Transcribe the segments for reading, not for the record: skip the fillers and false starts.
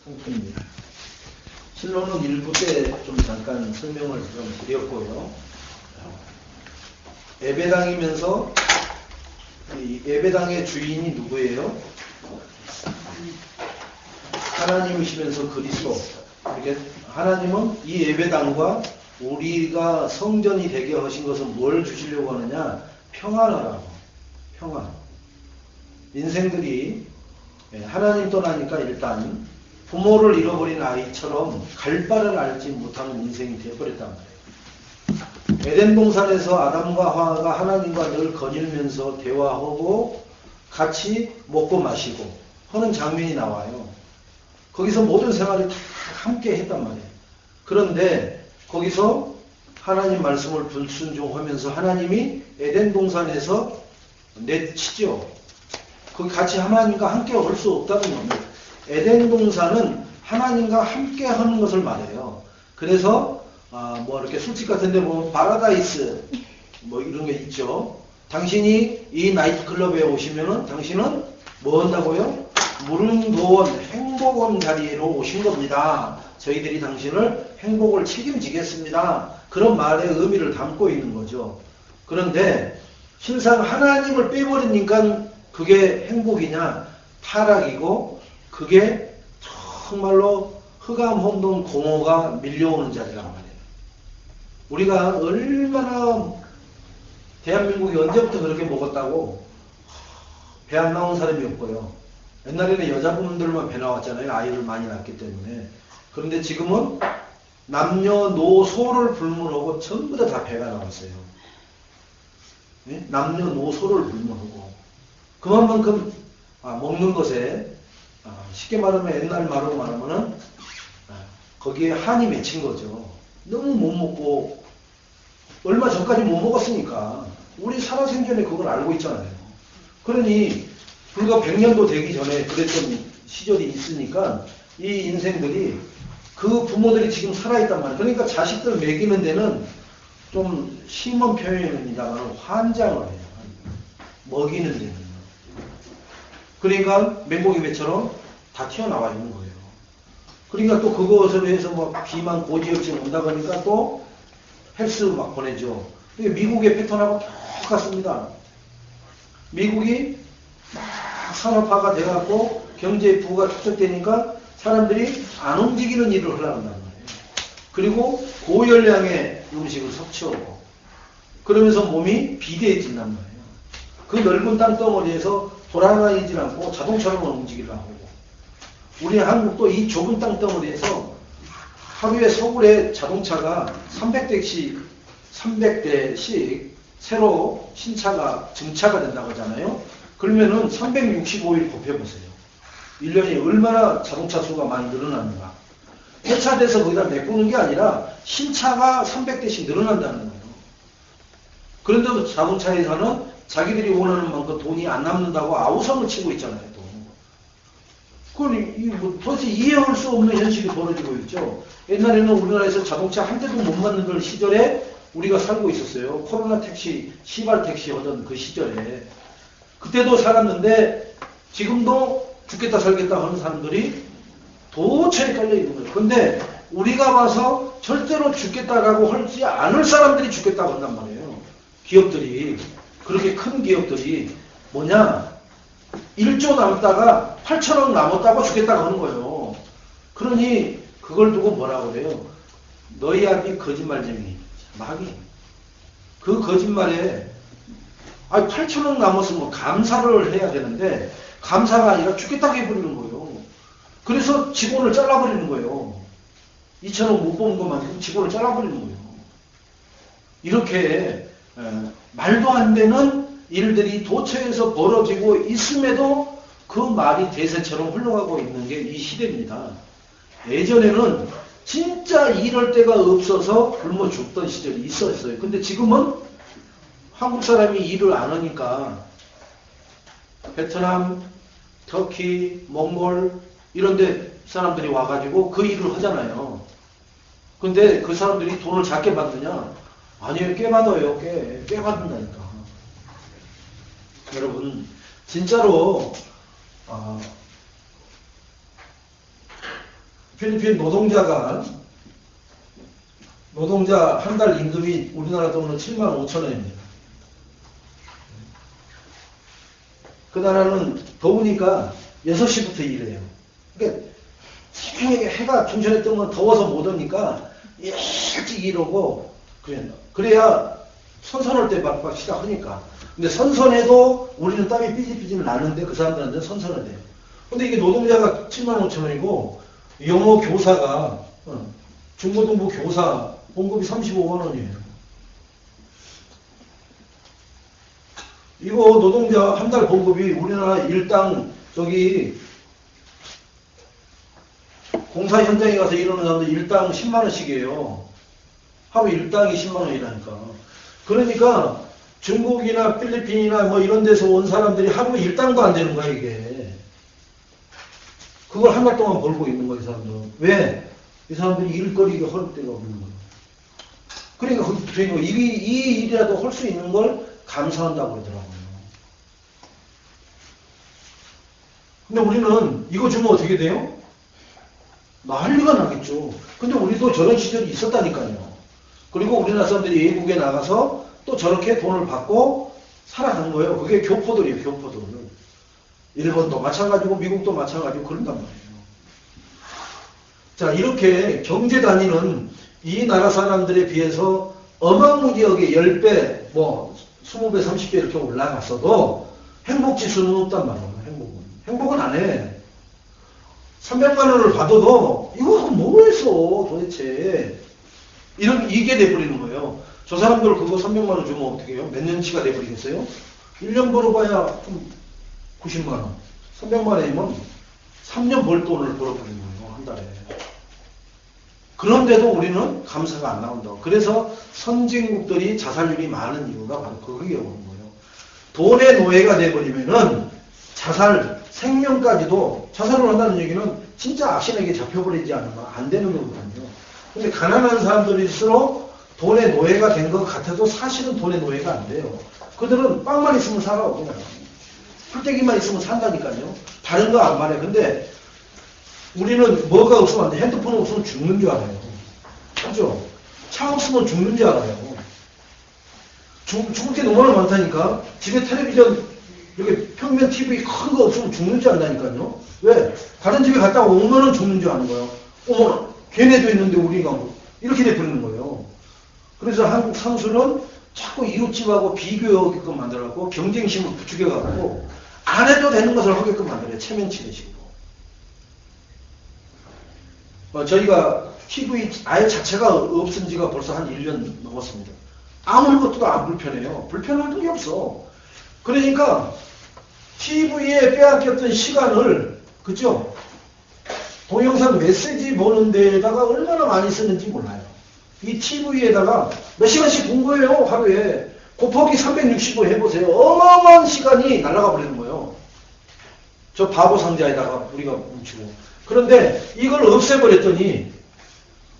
상태입니다. 실로는 1부 때 좀 잠깐 설명을 좀 드렸고요. 예배당이면서 이 예배당의 주인이 누구예요? 하나님이시면서 그리스도. 이렇게 하나님은 이 예배당과 우리가 성전이 되게 하신 것은 뭘 주시려고 하느냐? 평안하라고. 평안. 인생들이 하나님 떠나니까 일단 부모를 잃어버린 아이처럼 갈 바를 알지 못하는 인생이 되어버렸단 말이에요. 에덴 동산에서 아담과 하와가 하나님과 늘 거닐면서 대화하고 같이 먹고 마시고 하는 장면이 나와요. 거기서 모든 생활이 다 함께 했단 말이에요. 그런데 거기서 하나님 말씀을 불순종하면서 하나님이 에덴 동산에서 내치죠. 거기 같이 하나님과 함께 할 수 없다는 겁니다. 에덴 동산은 하나님과 함께 하는 것을 말해요. 그래서 뭐 이렇게 술집 같은 데 보면 파라다이스 뭐 이런 게 있죠. 당신이 이 나이트클럽에 오시면은 당신은 뭐 한다고요? 무릉도원 행복원 자리로 오신 겁니다. 저희들이 당신을 행복을 책임지겠습니다. 그런 말의 의미를 담고 있는 거죠. 그런데 실상 하나님을 빼버리니까 그게 행복이냐? 타락이고 그게 정말로 흑암 혼돈 공허가 밀려오는 자리란 말이에요. 우리가 얼마나 대한민국이 언제부터 그렇게 먹었다고 배 안 나온 사람이 없고요. 옛날에는 여자분들만 배 나왔잖아요. 아이를 많이 낳기 때문에. 그런데 지금은 남녀노소를 불문하고 전부 다 배가 나왔어요. 네? 남녀노소를 불문하고 그만큼 먹는 것에 쉽게 말하면 옛날 말로 말하면은 거기에 한이 맺힌 거죠. 너무 못 먹고 얼마 전까지 못 먹었으니까 우리 살아생전에 그걸 알고 있잖아요. 그러니 불과 100년도 되기 전에 그랬던 시절이 있으니까 이 인생들이 그 부모들이 지금 살아있단 말이에요. 그러니까 자식들 먹이는 데는 좀 심한 표현입니다만 환장을 해요. 먹이는 데는. 그러니까 맹꽁이 배처럼 다 튀어나와 있는 거예요. 그러니까 또 그것으로 해서 뭐 비만 고지혈증 온다고 하니까 또 헬스 막 보내죠. 미국의 패턴하고 똑같습니다. 미국이 막 산업화가 돼갖고 경제 부가 축적되니까 사람들이 안 움직이는 일을 하려고 한단 말이에요. 그리고 고열량의 음식을 섭취하고 그러면서 몸이 비대해진단 말이에요. 그 넓은 땅덩어리에서 돌아다니질 않고 자동차로만 움직이려고 하고 우리 한국도 이 좁은 땅덩어리에서 하루에 서울에 자동차가 300대씩 새로 신차가 증차가 된다고 하잖아요. 그러면은 365일 곱해보세요. 1년에 얼마나 자동차 수가 많이 늘어나는가. 폐차돼서 거기다 메꾸는 게 아니라 신차가 300대씩 늘어난다는 거예요. 그런데도 자동차 회사는 자기들이 원하는 만큼 돈이 안 남는다고 아우성을 치고 있잖아요. 또. 그건 도대체 이해할 수 없는 현실이 벌어지고 있죠. 옛날에는 우리나라에서 자동차 한 대도 못 만든 시절에 우리가 살고 있었어요. 코로나 택시, 시발 택시 하던 그 시절에. 그때도 살았는데 지금도 죽겠다 살겠다 하는 사람들이 도처에 깔려 있는 거예요. 근데 우리가 와서 절대로 죽겠다라고 하지 않을 사람들이 죽겠다고 한단 말이에요. 기업들이. 그렇게 큰 기업들이 뭐냐? 1조 남았다가 8천억 남았다고 죽겠다고 하는 거예요. 그러니 그걸 두고 뭐라고 그래요? 너희 아비 거짓말쟁이. 마귀. 그 거짓말에 8천억 남았으면 감사를 해야 되는데 감사가 아니라 죽겠다고 해버리는 거예요. 그래서 직원을 잘라버리는 거예요. 2천억 못 본 것만큼 직원을 잘라버리는 거예요. 이렇게 말도 안 되는 일들이 도처에서 벌어지고 있음에도 그 말이 대세처럼 흘러가고 있는 게 이 시대입니다. 예전에는 진짜 이럴 데가 없어서 굶어 죽던 시절이 있었어요. 근데 지금은 한국 사람이 일을 안 하니까 베트남, 터키, 몽골 이런 데 사람들이 와가지고 그 일을 하잖아요. 근데 그 사람들이 돈을 작게 받느냐? 아니요, 꽤 받아요. 꽤 받는다니까. 여러분, 진짜로 필리핀 노동자 한 달 임금이 우리나라 돈으로 75,000원입니다. 그 나라는 더우니까 6시부터 일해요. 그러니까 새벽에 해가 중천에 뜨면 더워서 못 오니까 일찍 일하고 그래야 선선할 때 막 시작하니까. 근데 선선해도 우리는 땀이 삐질삐질 나는데 그 사람들한테는 선선하대요. 근데 이게 노동자가 75,000원이고 영어 교사가 중고등부 교사 봉급이 35만 원이에요. 이거 노동자 한 달 봉급이 우리나라 일당 저기 공사 현장에 가서 일하는 사람들 일당 10만 원씩이에요. 하루 일당이 10만 원이라니까. 그러니까 중국이나 필리핀이나 뭐 이런 데서 온 사람들이 하루 일당도 안 되는 거야, 이게. 그걸 한 달 동안 벌고 있는 거야, 이 사람들은. 왜? 이 사람들이 일거리가 할 데가 없는 거야. 그러니까 거기 붙어 있는 거야. 이 일이라도 할 수 있는 걸 감사한다고 그러더라고요. 근데 우리는 이거 주면 어떻게 돼요? 난리가 나겠죠. 근데 우리도 저런 시절이 있었다니까요. 그리고 우리나라 사람들이 외국에 나가서 또 저렇게 돈을 받고 살아가는 거예요. 그게 교포들이에요, 교포들. 일본도 마찬가지고 미국도 마찬가지고 그런단 말이에요. 자, 이렇게 경제 단위는 이 나라 사람들에 비해서 어마무지하게 10배, 뭐 20배, 30배 이렇게 올라갔어도 행복지수는 없단 말이에요. 행복은 안 해. 300만 원을 받아도 이거 뭐 했어 도대체. 이게 돼버리는 거예요. 저 사람들 그거 300만 원 주면 어떻게 해요? 몇 년치가 돼버리겠어요? 1년 벌어봐야 좀 90만 원. 300만 원이면 3년 벌 돈을 벌어버리는 거예요. 한 달에. 그런데도 우리는 감사가 안 나온다고. 그래서 선진국들이 자살률이 많은 이유가 바로 그게 오는 거예요. 돈의 노예가 돼버리면은 생명까지도 자살을 한다는 얘기는 진짜 악신에게 잡혀버리지 않으면 안 되는 거거든요. 근데 가난한 사람들일수록 돈의 노예가 된 것 같아도 사실은 돈의 노예가 안 돼요. 그들은 빵만 있으면 살아. 그냥. 풀떼기만 있으면 산다니까요. 다른 거 안 말해. 근데 우리는 뭐가 없으면 안 돼. 핸드폰 없으면 죽는 줄 알아요. 그죠? 차 없으면 죽는 줄 알아요. 죽을 게 너무나 많다니까. 집에 텔레비전 이렇게 평면 TV 큰 거 없으면 죽는 줄 안다니까요. 왜? 다른 집에 갔다가 오면은 죽는 줄 아는 거예요. 어머, 걔네도 있는데 우리가 뭐 이렇게 돼버리는 거예요. 그래서 한국 상수는 자꾸 이웃집하고 비교하게끔 만들어갖고 경쟁심을 부추겨갖고 안 해도 되는 것을 하게끔 만들어요. 체면치레식으로. 저희가 TV 아예 자체가 없은 지가 벌써 한 1년 넘었습니다. 아무것도 안 불편해요. 불편한 게 없어. 그러니까 TV에 빼앗겼던 시간을, 그죠? 동영상 메시지 보는 데에다가 얼마나 많이 쓰는지 몰라요. 이 TV에다가 몇 시간씩 본 거예요, 하루에. 곱하기 365 해보세요. 어마어마한 시간이 날아가 버리는 거예요. 저 바보 상자에다가 우리가 뭉치고. 그런데 이걸 없애버렸더니,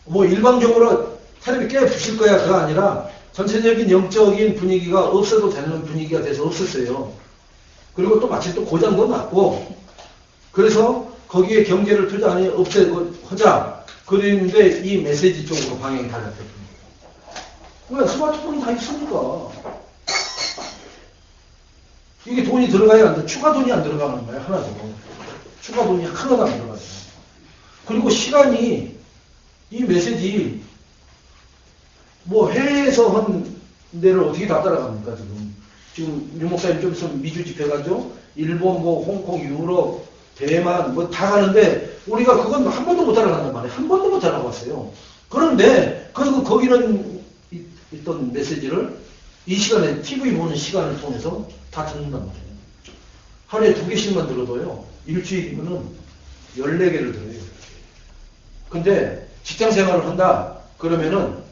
뭐 일방적으로 텔레비 깨 부실 거야, 그거 아니라 전체적인 영적인 분위기가 없어도 되는 분위기가 돼서 없었어요. 그리고 또 마침 또 고장도 났고, 그래서 거기에 경제를 투자하니 없애고 하자. 그랬는데 이 메시지 쪽으로 방향이 달랐거든요. 왜? 스마트폰이 다 있으니까. 이게 돈이 들어가야 안 돼. 추가 돈이 안 들어가는 거야, 하나도. 추가 돈이 하나도 안 들어가요. 그리고 시간이, 이 메시지, 뭐 해외에서 한 데를 어떻게 다 따라갑니까, 지금. 지금 유 목사님 좀 있으면 미주 집회 가죠? 일본, 뭐 홍콩, 유럽, 대만 뭐 다 가는데 우리가 그건 한 번도 못 따라간단 말이에요. 한 번도 못 따라갔어요. 그런데 거기는 있던 메시지를 이 시간에 TV 보는 시간을 통해서 다 듣는단 말이에요. 하루에 2개씩만 들어도요. 일주일이면은 14개를 들어요. 근데 직장 생활을 한다 그러면은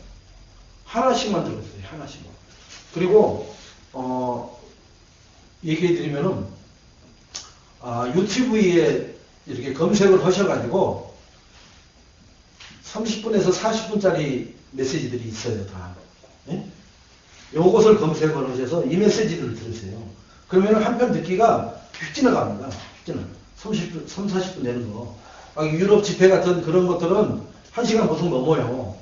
하나씩만 들었어요. 하나씩만. 그리고 얘기해드리면은 유튜브에 이렇게 검색을 하셔가지고 30분에서 40분짜리 메시지들이 있어요. 다. 예? 요것을 검색을 하셔서 이 메시지를 들으세요. 그러면 한 편 듣기가 휙 지나갑니다. 휙 지나. 30분, 40분 되는 거. 유럽 집회 같은 그런 것들은 1시간 보통 넘어요.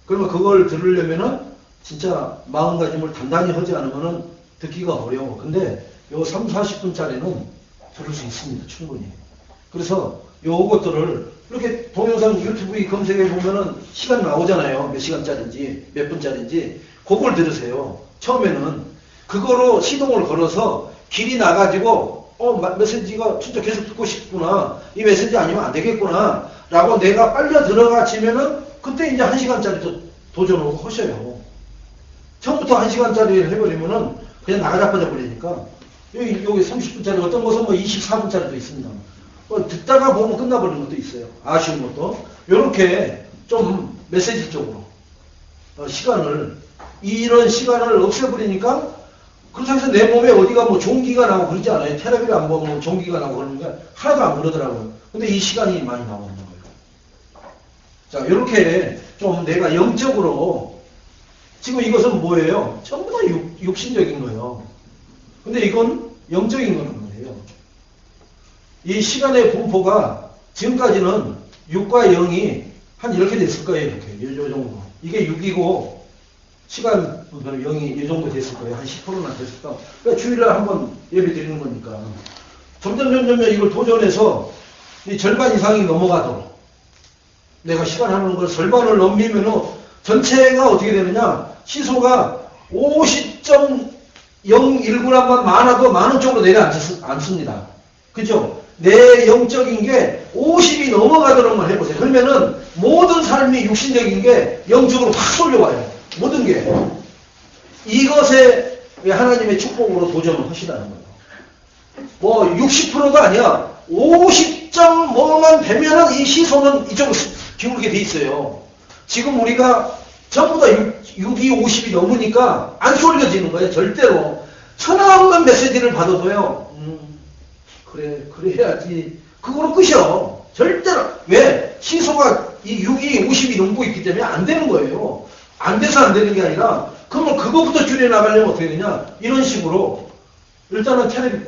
그러면 그걸 들으려면은 진짜 마음가짐을 단단히 하지 않으면은 듣기가 어려워. 근데 요 3, 40분짜리는 들을 수 있습니다. 충분히. 그래서 요것들을 이렇게 동영상 유튜브에 검색해 보면은 시간 나오잖아요. 몇 시간짜리인지, 몇 분짜리인지. 그걸 들으세요. 처음에는 그거로 시동을 걸어서 길이 나가지고 메시지가 진짜 계속 듣고 싶구나. 이 메시지 아니면 안 되겠구나. 라고 내가 빨려 들어가지면은 그때 이제 1시간짜리 도전을 하셔요. 처음부터 1시간짜리를 해버리면은 그냥 나가자빠져 버리니까. 여기 30분짜리 어떤 것은 뭐 24분짜리도 있습니다. 듣다가 보면 끝나버리는 것도 있어요. 아쉬운 것도. 요렇게 좀 메시지적으로 이런 시간을 없애버리니까 그렇다고 해서 내 몸에 어디가 뭐 종기가 나고 그러지 않아요. 테레비를 안 보면 종기가 나고 그러니까 하나도 안 그러더라고요. 근데 이 시간이 많이 나오는 거예요. 자, 이렇게 좀 내가 영적으로 지금 이것은 뭐예요? 전부 다 육신적인 거예요. 근데 이건 영적인 거는 거예요. 이 시간의 분포가 지금까지는 6과 0이 한 이렇게 됐을 거예요. 이렇게 요 정도. 이게 6이고 시간 분포는 0이 이 정도 됐을 거예요. 한 10%나 됐을 거예요. 그러니까 주일날 한번 예배 드리는 거니까. 점점 이걸 도전해서 이 절반 이상이 넘어가도록 내가 시간 하는 걸 절반을 넘기면은 전체가 어떻게 되느냐? 시소가 50.019란만 많아도 많은 쪽으로 내려앉습니다. 그죠? 내 영적인 게 50이 넘어가도록만 해보세요. 그러면은 모든 삶이 육신적인 게 영적으로 확 쏠려와요. 모든 게. 이것에 하나님의 축복으로 도전을 하시라는 거예요. 뭐 60%가 아니야. 50.뭐만 되면은 이 시소는 이쪽으로 기울게 돼 있어요. 지금 우리가 전부 다 6이 50이 넘으니까 안 쏠려지는 거예요. 절대로. 천하없는 메시지를 받아도요. 그래, 그래야지. 그거로 끝이요. 절대로. 왜? 시소가 이 6이 50이 넘고 있기 때문에 안 되는 거예요. 안 돼서 안 되는 게 아니라, 그러면 그거부터 줄여나가려면 어떻게 되냐? 이런 식으로. 일단은 텔레비,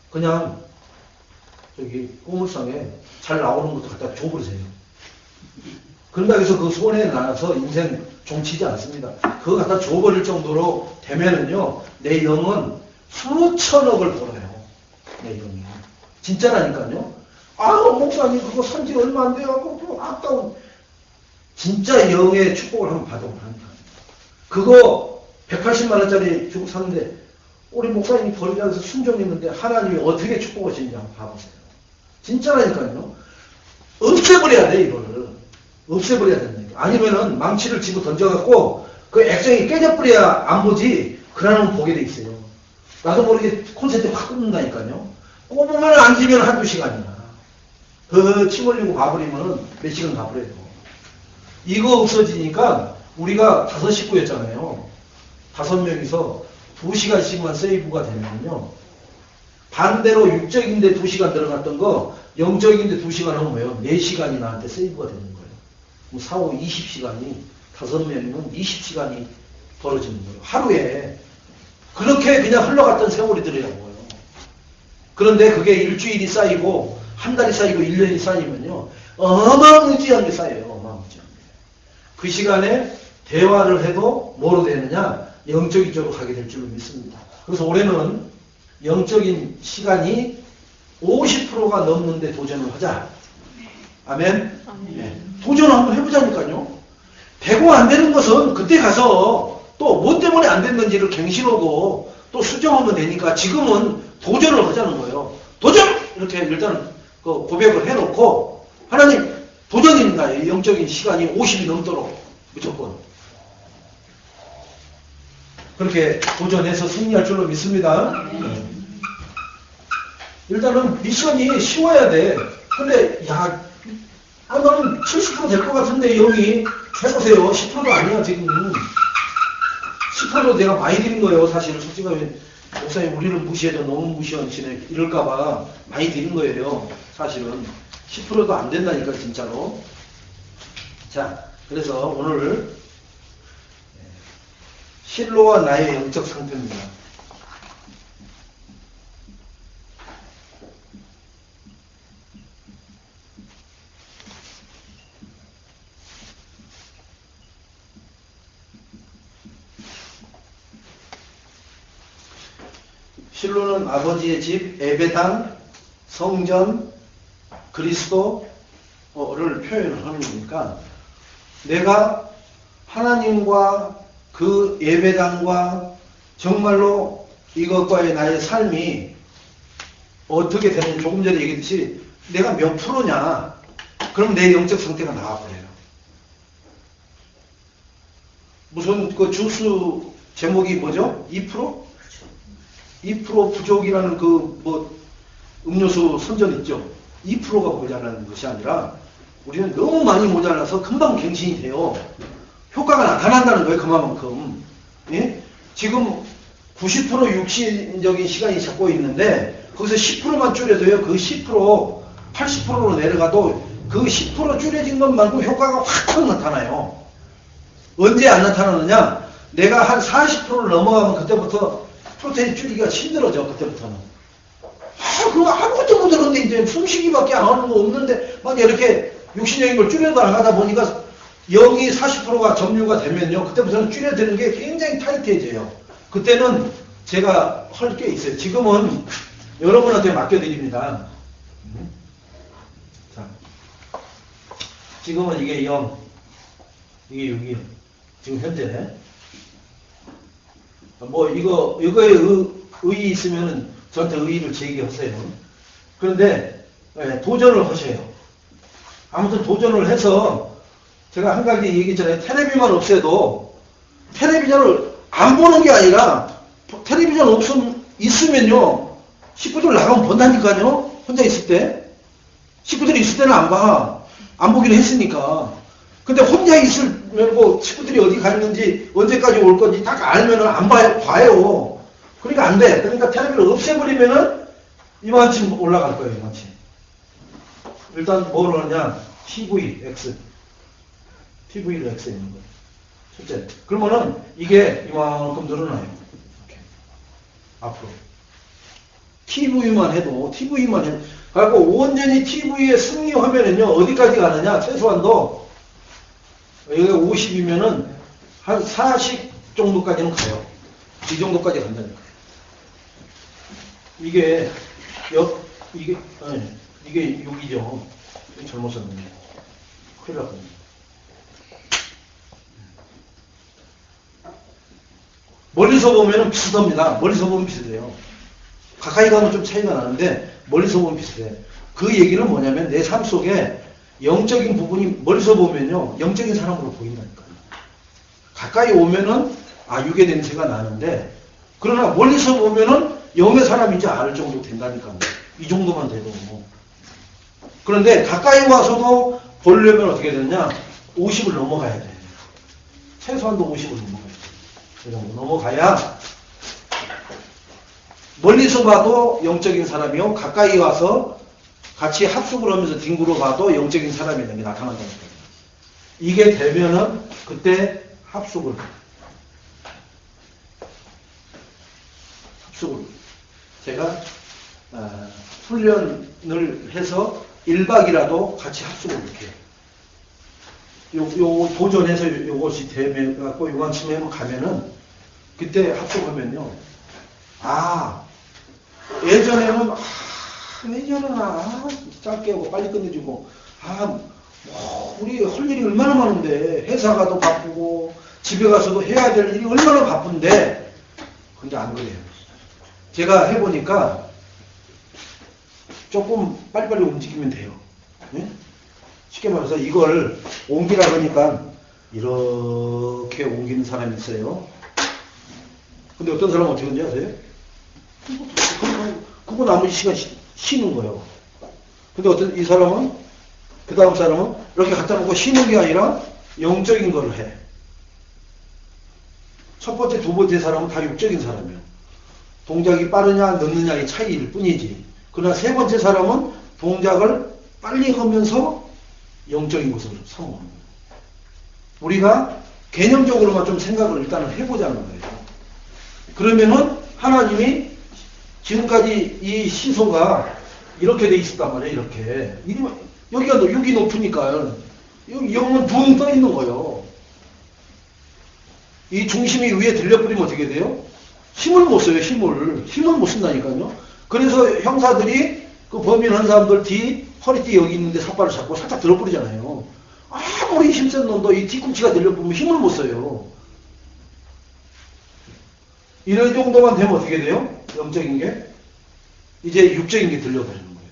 그냥, 꼬물상에 잘 나오는 것도 갖다 줘버리세요. 그런다고 해서 그 손에 나서 인생 종치지 않습니다. 그거 갖다 줘버릴 정도로 되면은요, 내 영은 수천억을 벌어요. 내 영이. 진짜라니까요. 목사님, 그거 산지 얼마 안 돼갖고, 아까운. 진짜 영의 축복을 한번 받아보라니까. 그거 180만원짜리 주고 샀는데, 우리 목사님이 버리라고 해서 순종했는데, 하나님이 어떻게 축복하시는지 한번 봐보세요. 진짜라니까요. 없애버려야 돼, 이거를. 없애버려야 됩니다. 아니면은 망치를 집어 던져갖고 그 액정이 깨져버려야 안 보지. 그러면 보게 돼 있어요. 나도 모르게 콘센트 확 끊는다니까요. 꼽으면 앉으면 한두 시간이나. 침 흘리고 가버리면은 몇 시간 가버려요. 이거 없어지니까 우리가 5 식구였잖아요. 5명이서 2시간씩만 세이브가 되면요. 반대로 육적인데 2시간 들어갔던 거 영적인데 2시간 하면 뭐예요? 4시간이 나한테 세이브가 되는 거예요. 그럼 4, 5, 20시간이 5명이면 20시간이 벌어지는 거예요. 하루에. 그렇게 그냥 흘러갔던 세월이 들으라고요. 그런데 그게 일주일이 쌓이고 한 달이 쌓이고 1년이 쌓이면요. 어마무지한 게 쌓여요. 어마무지한 게. 그 시간에 대화를 해도 뭐로 되느냐? 영적인 쪽으로 가게 될 줄로 믿습니다. 그래서 올해는 영적인 시간이 50%가 넘는데 도전을 하자. 아멘? 네. 도전을 한번 해보자니까요. 되고 안 되는 것은 그때 가서 또 뭐 때문에 안 됐는지를 갱신하고 또 수정하면 되니까 지금은 도전을 하자는 거예요. 도전! 이렇게 일단 그 고백을 해놓고 하나님 도전입니다. 영적인 시간이 50이 넘도록 무조건. 그렇게 도전해서 승리할 줄로 믿습니다. 일단은 미션이 쉬워야 돼. 근데 나는 70% 될 것 같은데 영이 해보세요. 10%도 아니야 지금. 10%도 내가 많이 드린 거예요. 사실 솔직하게 목사님 우리를 무시해도 너무 무시하시네 이럴까봐 많이 드린 거예요. 사실은 10%도 안 된다니까 진짜로. 자, 그래서 오늘 실로와 나의 영적 상태입니다. 실로는 아버지의 집, 예배당, 성전, 그리스도를 표현을 하는 거니까 내가 하나님과 그 예배당과 정말로 이것과의 나의 삶이 어떻게 되는지 조금 전에 얘기했듯이 내가 몇 프로냐? 그럼 내 영적 상태가 나와버려요. 무슨 그 주스 제목이 뭐죠? 2%? 2% 부족이라는 음료수 선전 있죠? 2%가 모자라는 것이 아니라 우리는 너무 많이 모자라서 금방 갱신이 돼요. 효과가 나타난다는 거예요, 그만큼. 예? 지금 90% 육신적인 시간이 잡고 있는데 거기서 10%만 줄여도요, 그 10%, 80%로 내려가도 그 10% 줄여진 것 말고 효과가 확 나타나요. 언제 안 나타나느냐? 내가 한 40%를 넘어가면 그때부터 프로테인 줄이기가 힘들어져, 그때부터는. 그거 아무것도 못 하는데, 이제 숨쉬기밖에 안 하는 거 없는데, 막 이렇게 육신적인 걸 줄여서 나가다 보니까 0이 40%가 점유가 되면요, 그때부터는 줄여드는 게 굉장히 타이트해져요. 그때는 제가 할 게 있어요. 지금은 여러분한테 맡겨드립니다. 자, 지금은 이게 0, 이게 6이에요. 지금 현재. 이거에 의의 있으면은 저한테 의의를 제기하세요. 그런데, 도전을 하셔요. 아무튼 도전을 해서, 제가 한 가지 얘기했잖아요. 텔레비만 없애도, 텔레비전을 안 보는 게 아니라, 텔레비전 있으면요, 식구들 나가면 본다니까요? 혼자 있을 때. 식구들이 있을 때는 안 봐. 안 보기로 했으니까. 근데 혼자 있으면 식구들이 어디 갔는지, 언제까지 올 건지 딱 알면은 안 봐요. 그러니까 안 돼. 그러니까 텔레비를 없애버리면은 이만큼 올라갈 거예요, 이만큼. 일단 뭐로 하냐? TV를 X 있는 거예요. 첫째. 그러면은 이게 이만큼 늘어나요. 이렇게. 앞으로. TV만 해도. 그리고 온전히 TV에 승리하면은요, 어디까지 가느냐? 최소한도, 여기가 50이면은 한 40 정도까지는 가요. 이 정도까지 간다니까. 이게 6이죠. 잘못 썼네. 큰일 났군요. 멀리서 보면 비슷합니다. 멀리서 보면 비슷해요. 가까이 가면 좀 차이가 나는데 멀리서 보면 비슷해. 그 얘기는 뭐냐면 내 삶 속에 영적인 부분이 멀리서 보면요, 영적인 사람으로 보인다니까요. 가까이 오면은 육의 냄새가 나는데, 그러나 멀리서 보면은 영의 사람인지 알 정도 된다니까요. 이 정도만 돼도. 그런데 가까이 와서도 보려면 어떻게 되느냐? 50을 넘어가야 돼. 최소한도 50을 넘어가야 돼. 그 정도 넘어가야 멀리서 봐도 영적인 사람이요, 가까이 와서 같이 합숙을 하면서 뒹굴어 봐도 영적인 사람이라는 게 나타난다니까요. 이게 되면은 그때 합숙을 제가 훈련을 해서 1박이라도 같이 합숙을 이렇게 요 도전해서 요것이 되면 갖고 요만큼에 가면은 그때 합숙하면요, 예전에는 짧게 하고 빨리 끝내주고 우리 할 일이 얼마나 많은데, 회사 가도 바쁘고 집에 가서도 해야 될 일이 얼마나 바쁜데, 근데 안 그래요. 제가 해보니까 조금 빨리빨리 움직이면 돼요. 네? 쉽게 말해서 이걸 옮기라 그러니까 이렇게 옮기는 사람이 있어요. 근데 어떤 사람은 어떻게 하는지 아세요? 그거 나머지 시간 쉬는 거예요. 근데 이 사람은, 그 다음 사람은 이렇게 갖다 놓고 쉬는 게 아니라 영적인 걸 해. 첫 번째, 두 번째 사람은 다 육적인 사람이에요. 동작이 빠르냐 늦느냐의 차이일 뿐이지. 그러나 세 번째 사람은 동작을 빨리 하면서 영적인 것을 사모하는 거예요. 우리가 개념적으로만 좀 생각을 일단은 해보자는 거예요. 그러면은 하나님이 지금까지 이 시소가 이렇게 돼 있었단 말이에요. 이렇게. 여기가 6이 높으니까 여기 0은 붕 떠 있는 거예요. 이 중심이 위에 들려버리면 어떻게 돼요? 힘을 못 써요, 힘을. 힘을 못 쓴다니까요. 그래서 형사들이 그 범인한 사람들 허리띠 여기 있는데 삿발을 잡고 살짝 들어버리잖아요. 아무리 힘센 놈도 이 뒤꿈치가 들려보면 힘을 못 써요. 이런 정도만 되면 어떻게 돼요? 영적인 게? 이제 육적인 게 들려버리는 거예요.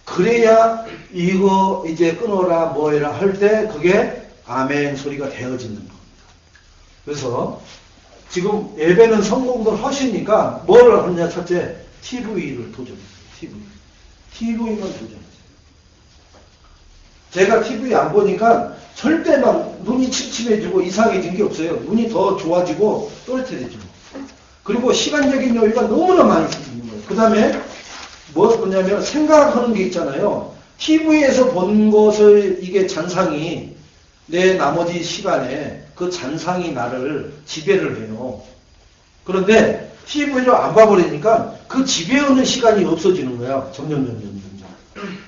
그래야 이거 이제 끊어라 뭐해라 할 때 그게 아멘 소리가 되어지는 겁니다. 그래서 지금 예배는 성공들 하시니까 뭘 하느냐? 첫째, TV를 도전했어요. TV만 도전했어요. 제가 TV 안 보니까 절대 막 눈이 침침해지고 이상해진 게 없어요. 눈이 더 좋아지고 또렷해지죠. 그리고 시간적인 여유가 너무나 많이 생기는 거예요. 그 다음에 뭐냐면 생각하는 게 있잖아요. TV에서 본 것을 이게 잔상이 내 나머지 시간에 그 잔상이 나를 지배를 해요. 그런데 TV를 안 봐버리니까 그 지배하는 시간이 없어지는 거야. 점점.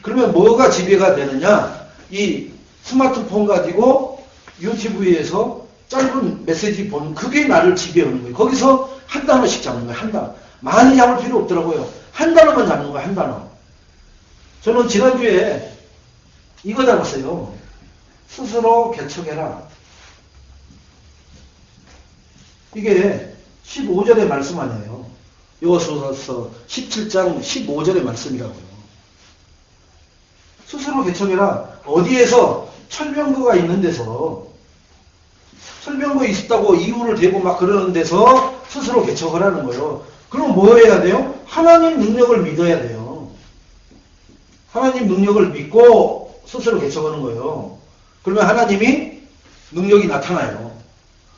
그러면 뭐가 지배가 되느냐? 이 스마트폰 가지고 유튜브에서 짧은 메시지 보는 그게 나를 지배하는 거예요. 거기서 한 단어씩 잡는 거예요. 한 단어. 많이 잡을 필요 없더라고요. 한 단어만 잡는 거예요. 한 단어. 저는 지난주에 이거 잡았어요. 스스로 개척해라. 이게 15절의 말씀 아니에요. 요소서 17장 15절의 말씀이라고요. 스스로 개척해라. 어디에서? 철병거가 있는 데서. 철병거 있었다고 이유를 대고 막 그러는 데서 스스로 개척하라는 거예요. 그럼 뭐 해야 돼요? 하나님 능력을 믿어야 돼요. 하나님 능력을 믿고 스스로 개척하는 거예요. 그러면 하나님이 능력이 나타나요.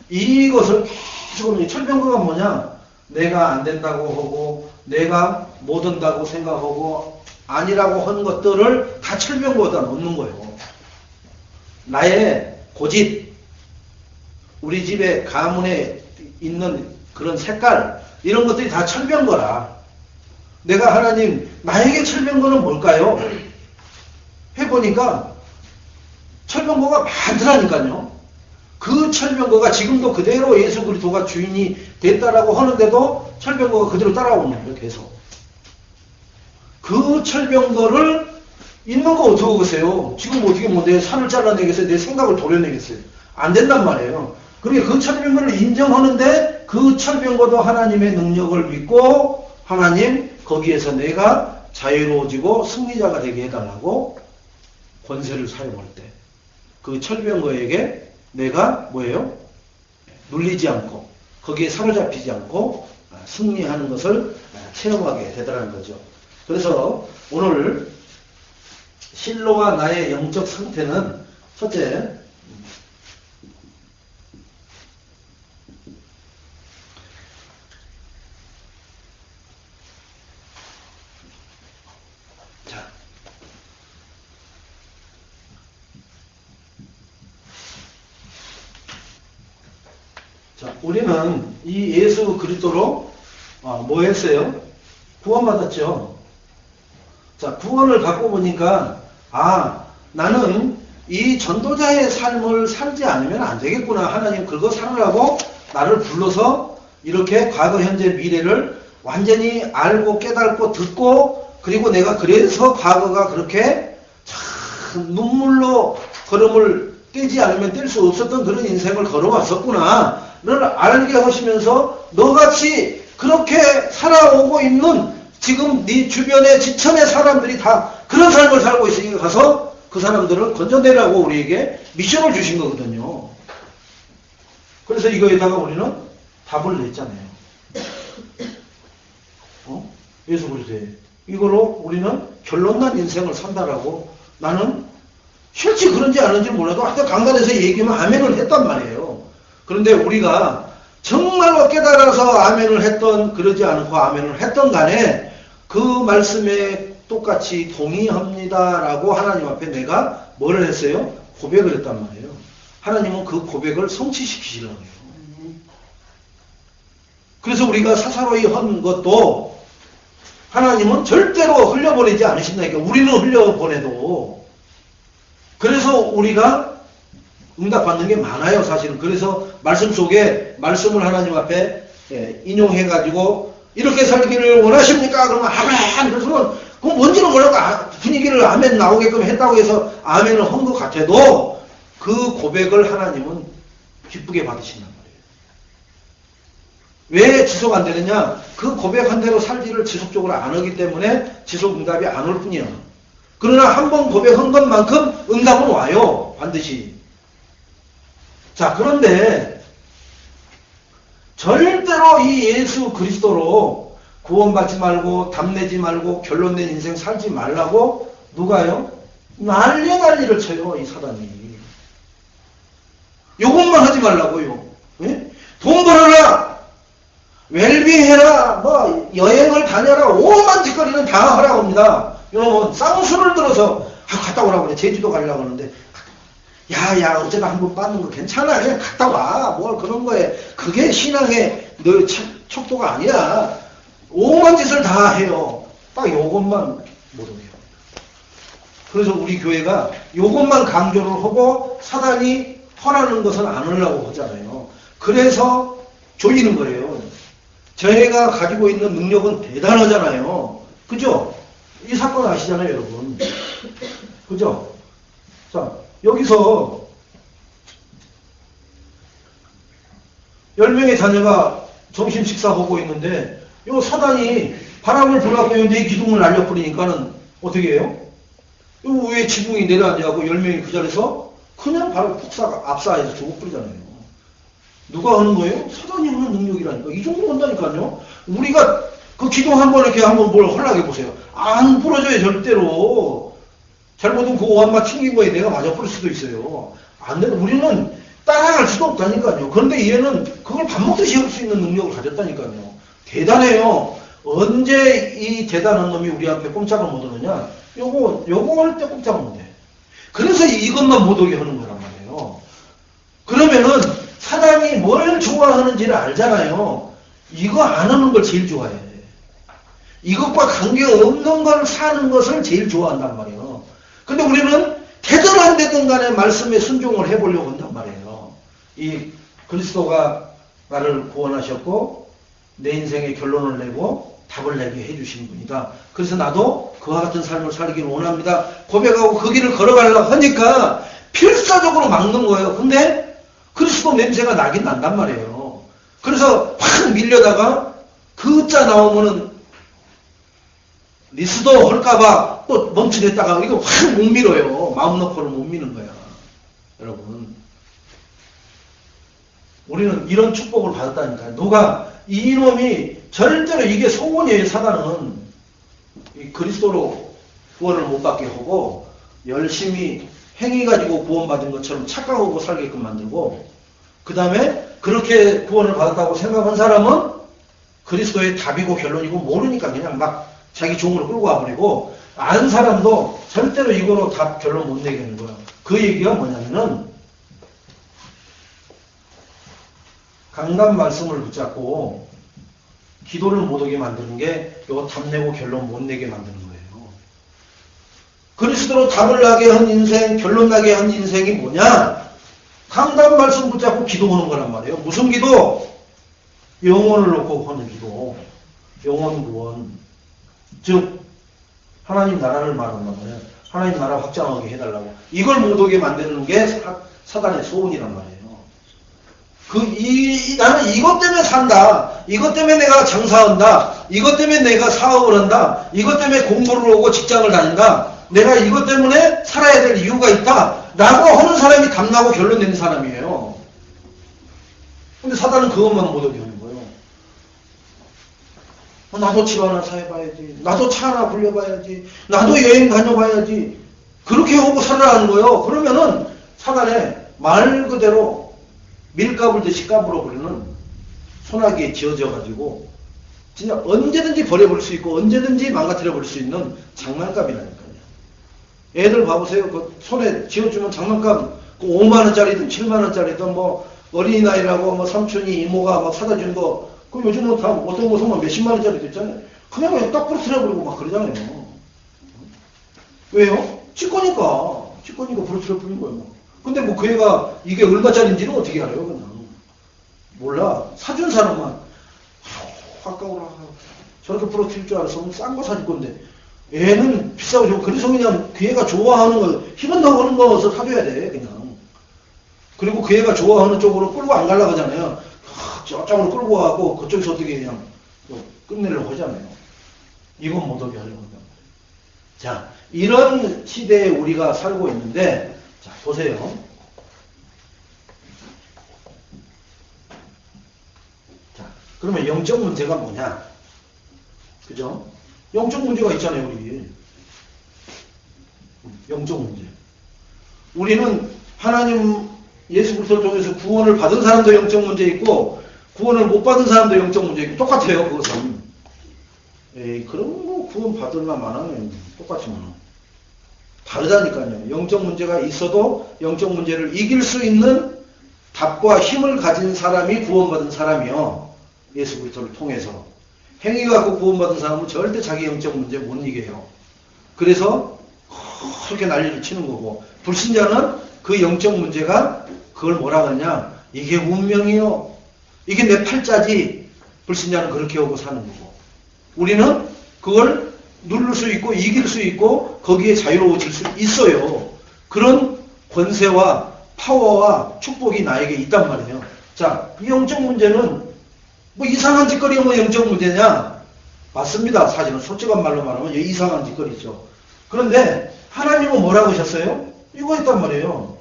이것을 계속 철병거가 뭐냐? 내가 안 된다고 하고 내가 못 한다고 생각하고 아니라고 하는 것들을 다 철병거에다 넣는 거예요. 나의 고집, 우리 집에 가문에 있는 그런 색깔 이런 것들이 다 철병거라. 내가 하나님 나에게 철병거는 뭘까요? 해보니까 철병거가 많더라니까요. 그 철병거가 지금도 그대로 예수 그리스도가 주인이 됐다라고 하는데도 철병거가 그대로 따라오는 거예요. 계속. 그 철병거를 있는 거 어떻게 하겠어요? 지금 어떻게 뭐 내 살을 잘라내겠어요? 내 생각을 도려내겠어요? 안 된단 말이에요. 그러니까 그 철병거를 인정하는데 그 철병거도 하나님의 능력을 믿고 하나님 거기에서 내가 자유로워지고 승리자가 되게 해달라고 권세를 사용할 때 그 철병거에게 내가 뭐예요? 눌리지 않고 거기에 사로잡히지 않고 승리하는 것을 체험하게 되더라는 거죠. 그래서 오늘 실로와 나의 영적 상태는 첫째, 자, 우리는 이 예수 그리스도로 뭐 했어요? 구원받았죠. 자, 구원을 갖고 보니까 나는 이 전도자의 삶을 살지 않으면 안 되겠구나. 하나님 그거 살으라고 나를 불러서 이렇게 과거, 현재, 미래를 완전히 알고 깨닫고 듣고 그리고 내가 그래서 과거가 그렇게 참 눈물로 걸음을 떼지 않으면 뗄 수 없었던 그런 인생을 걸어왔었구나. 를 알게 하시면서 너같이 그렇게 살아오고 있는 지금 네 주변의 지천의 사람들이 다 그런 삶을 살고 있으니까 가서 그 사람들을 건져내라고 우리에게 미션을 주신 거거든요. 그래서 이거에다가 우리는 답을 냈잖아요. 예수 그리스도에 이거로 우리는 결론난 인생을 산다라고 나는 실제 그런지 아닌지 몰라도 하여튼 강단에서 얘기하면 아멘을 했단 말이에요. 그런데 우리가 정말로 깨달아서 아멘을 했던 그러지 않고 아멘을 했던 간에 그 말씀에 똑같이 동의합니다라고 하나님 앞에 내가 뭐를 했어요? 고백을 했단 말이에요. 하나님은 그 고백을 성취시키시려고 해요. 그래서 우리가 사사로이 한 것도 하나님은 절대로 흘려보내지 않으신다니까. 우리는 흘려보내도. 그래서 우리가 응답받는 게 많아요, 사실은. 그래서 말씀 속에 말씀을 하나님 앞에 인용해가지고 이렇게 살기를 원하십니까? 그러면 아멘! 그러면 그건 뭔지는 몰라도 분위기를 아멘 나오게끔 했다고 해서 아멘을 한 것 같아도 그 고백을 하나님은 기쁘게 받으신단 말이에요. 왜 지속 안 되느냐? 그 고백한 대로 살기를 지속적으로 안 하기 때문에 지속 응답이 안 올 뿐이야. 그러나 한 번 고백한 것만큼 응답은 와요. 반드시. 자, 그런데 절대로 이 예수 그리스도로 구원받지 말고 답내지 말고 결론낸 인생 살지 말라고 누가요? 난리를 쳐요. 이 사단이. 요것만 하지 말라고요. 예? 돈 벌어라, 웰빙해라, 뭐 여행을 다녀라, 오만 짓거리는 다 하라고 합니다. 여러분 쌍수를 들어서 갔다 오라고 그래. 제주도 가려고 하는데 야 어제가 한번 빠는 거 괜찮아, 그냥 갔다 와, 뭘 그런 거에. 그게 신앙의 너 척도가 아니야. 오만 짓을 다 해요. 딱 요것만 못해요. 그래서 우리 교회가 요것만 강조를 하고 사단이 허라는 것은 안 하려고 하잖아요. 그래서 조이는 거예요. 저희가 가지고 있는 능력은 대단하잖아요. 그죠? 이 사건 아시잖아요, 여러분. 그죠? 자, 여기서 10명의 자녀가 점심 식사하고 있는데 요 사단이 바람을 불어갖고 내 기둥을 날려버리니까는 어떻게 해요? 요 위에 지붕이 내려앉아갖고 10명이 그 자리에서 그냥 바로 압사해서 죽어버리잖아요. 누가 하는 거예요? 사단이 하는 능력이라니까. 이 정도 한다니까요. 우리가 그 기둥 한번 이렇게 한번 뭘 허락해 보세요. 안 부러져요, 절대로. 잘못하면 그 오한마 튕긴 거에 내가 맞아버릴 수도 있어요. 안 돼. 우리는 따라갈 수도 없다니까요. 그런데 얘는 그걸 밥 먹듯이 할 수 있는 능력을 가졌다니까요. 대단해요. 언제 이 대단한 놈이 우리 앞에 꼼짝을 못 하느냐? 요거 할 때 꼼짝 못 해. 그래서 이것만 못 오게 하는 거란 말이에요. 그러면은 사람이 뭘 좋아하는지를 알잖아요. 이거 안 하는 걸 제일 좋아해. 이것과 관계없는 걸 사는 것을 제일 좋아한단 말이에요. 근데 우리는 되든 안 되든 간에 말씀에 순종을 해보려고 한단 말이에요. 이 그리스도가 나를 구원하셨고 내 인생의 결론을 내고 답을 내게 해주신 분이다. 그래서 나도 그와 같은 삶을 살기를 원합니다. 고백하고 그 길을 걸어가려고 하니까 필사적으로 막는 거예요. 근데 그리스도 냄새가 나긴 난단 말이에요. 그래서 확 밀려다가 그 자 나오면은 리스도 할까봐 또 멈추겠다가 이거 확 못 밀어요. 마음 놓고는 못 미는 거야. 여러분. 우리는 이런 축복을 받았다니까요. 누가 이놈이 절대로 이게 소원이에요. 사단은 이 그리스도로 구원을 못 받게 하고 열심히 행위 가지고 구원받은 것처럼 착각하고 살게끔 만들고 그 다음에 그렇게 구원을 받았다고 생각한 사람은 그리스도의 답이고 결론이고 모르니까 그냥 막 자기 종으로 끌고 와버리고 아는 사람도 절대로 이거로 답 결론 못 내게 하는 거예요. 그 얘기가 뭐냐면은 강단 말씀을 붙잡고 기도를 못 오게 만드는 게 이거 답 내고 결론 못 내게 만드는 거예요. 그리스도로 답을 나게 한 인생, 결론 나게 한 인생이 뭐냐? 강단 말씀 붙잡고 기도하는 거란 말이에요. 무슨 기도? 영혼을 놓고 하는 기도. 영혼 구원. 즉 하나님 나라를 말한단 말이에요. 하나님 나라 확장하게 해달라고. 이걸 못 오게 만드는 게 사단의 소원이란 말이에요. 나는 이것 때문에 산다. 이것 때문에 내가 장사한다. 이것 때문에 내가 사업을 한다. 이것 때문에 공부를 하고 직장을 다닌다. 내가 이것 때문에 살아야 될 이유가 있다. 라고 하는 사람이 답나고 결론 내는 사람이에요. 근데 사단은 그것만 못 오게 하는 거예요. 나도 집 하나 사해봐야지. 나도 차 하나 굴려봐야지. 나도 여행 다녀봐야지. 그렇게 하고 살아가는 거예요. 그러면은 사단에 말 그대로 밀가불 듯이 까불어버리는 소나기에 지어져가지고 진짜 언제든지 버려버릴 수 있고 언제든지 망가뜨려버릴 수 있는 장난감이라니까요. 애들 봐보세요. 그 손에 쥐어주면 장난감 5만원짜리든 7만원짜리든 뭐 어린이날이라고 뭐 삼촌이 이모가 막 사다 준 거 그 요즘은 다 어떤 거 사면 몇십만원짜리도 있잖아요. 그냥 딱 부러뜨려버리고 막 그러잖아요. 왜요? 지 거니까 부러뜨려버린 거예요. 근데 뭐 그 애가 이게 얼마짜리인지는 어떻게 알아요? 그냥 몰라. 사준 사람만 화가오라. 저렇게 부러뜨릴 줄 알았으면 싼 거 사줄 건데. 애는 비싸고 좋고, 그래서 그냥 그 애가 좋아하는 거, 힘은 더 그런 거서 사줘야 돼, 그냥. 그리고 그 애가 좋아하는 쪽으로 끌고 안 가려고 하잖아요. 저쪽으로 끌고 가고, 그쪽에서 어떻게 그냥 끝내려고 하잖아요. 이건 못 오게 하려고 한단 말이에요. 자, 이런 시대에 우리가 살고 있는데, 자, 보세요. 자, 그러면 영적 문제가 뭐냐? 그죠? 영적 문제가 있잖아요, 우리. 영적 문제. 우리는 하나님 예수 그리스도를 통해서 구원을 받은 사람도 영적 문제 있고, 구원을 못 받은 사람도 영적 문제 있고, 똑같아요, 그것은. 에이, 그럼 뭐 구원 받을만 만하면 똑같지만. 다르다니까요. 영적 문제가 있어도 영적 문제를 이길 수 있는 답과 힘을 가진 사람이 구원받은 사람이요. 예수 그리스도를 통해서. 행위 갖고 구원받은 사람은 절대 자기 영적 문제 못 이겨요. 그래서 그렇게 난리를 치는 거고, 불신자는 그 영적 문제가 그걸 뭐라 하냐, 이게 운명이요, 이게 내 팔자지. 불신자는 그렇게 하고 사는 거고, 우리는 그걸 누를 수 있고 이길 수 있고 거기에 자유로워질 수 있어요. 그런 권세와 파워와 축복이 나에게 있단 말이에요. 자, 이 영적 문제는 뭐 이상한 짓거리가 뭐 영적 문제냐? 맞습니다. 사실은 솔직한 말로 말하면 이상한 짓거리죠. 그런데 하나님은 뭐라고 하셨어요? 이거 있단 말이에요.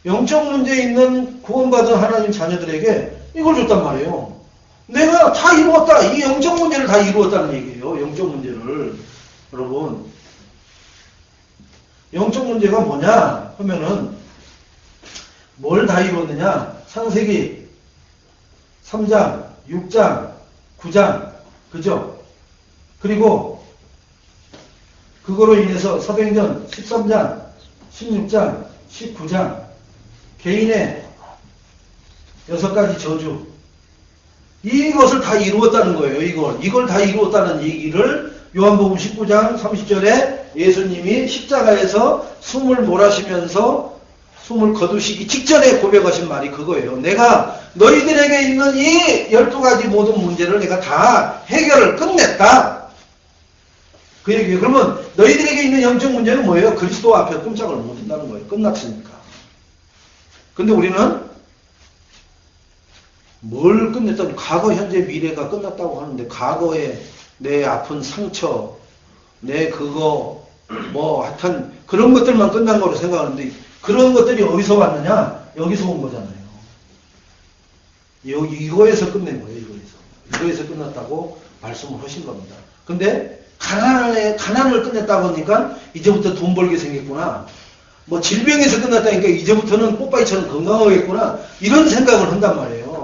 영적 문제 있는 구원받은 하나님 자녀들에게 이걸 줬단 말이에요. 내가 다 이루었다. 이 영적 문제를 다 이루었다는 얘기예요. 영적 문제를. 여러분, 영적 문제가 뭐냐 하면은 뭘 다 이루었느냐? 창세기 3장, 6장, 9장, 그죠? 그리고 그거로 인해서 사도행전 13장, 16장, 19장, 개인의 6가지 저주, 이것을 다 이루었다는 거예요. 이걸 다 이루었다는 얘기를 요한복음 19장 30절에 예수님이 십자가에서 숨을 몰아쉬면서 숨을 거두시기 직전에 고백하신 말이 그거예요. 내가 너희들에게 있는 이 12가지 모든 문제를 내가 다 해결을 끝냈다. 그 얘기예요. 그러면 너희들에게 있는 영적 문제는 뭐예요? 그리스도 앞에 꼼짝을 못 한다는 거예요. 끝났으니까. 근데 우리는 뭘 끝냈다니, 과거, 현재, 미래가 끝났다고 하는데, 과거에 내 아픈 상처, 내 그거, 뭐, 하여튼, 그런 것들만 끝난 거로 생각하는데, 그런 것들이 어디서 왔느냐? 여기서 온 거잖아요. 이거에서 끝낸 거예요, 이거에서 끝났다고 말씀을 하신 겁니다. 근데, 가난을 끝냈다고 하니까, 이제부터 돈 벌게 생겼구나. 뭐, 질병에서 끝났다니까, 이제부터는 뽀빠이처럼 건강하겠구나. 이런 생각을 한단 말이에요.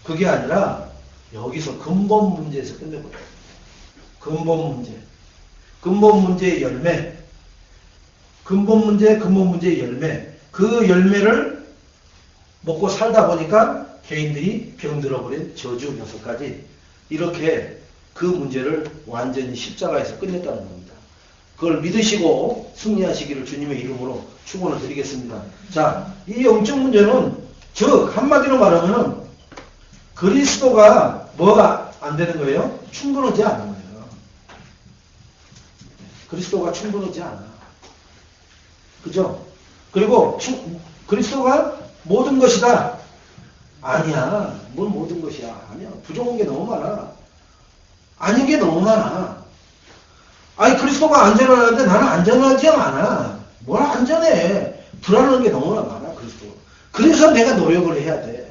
그게 아니라 여기서 근본 문제에서 끝내버려요. 근본 문제. 근본 문제의 열매. 근본 문제의 열매. 그 열매를 먹고 살다 보니까 개인들이 병들어버린 저주 6가지. 이렇게 그 문제를 완전히 십자가에서 끝냈다는 겁니다. 그걸 믿으시고 승리하시기를 주님의 이름으로 축원을 드리겠습니다. 자, 이 영적 문제는 즉 한마디로 말하면 그리스도가 뭐가 안 되는 거예요? 충분하지 않은 거예요. 그리스도가 충분하지 않아. 그죠? 그리고 그리스도가 모든 것이다. 아니야. 뭘 모든 것이야. 아니야. 부족한 게 너무 많아. 아닌 게 너무 많아. 아니, 그리스도가 안전하는데 나는 안전하지 않아. 뭘 안전해. 불안한 게 너무나 많아, 그리스도. 그래서 내가 노력을 해야 돼.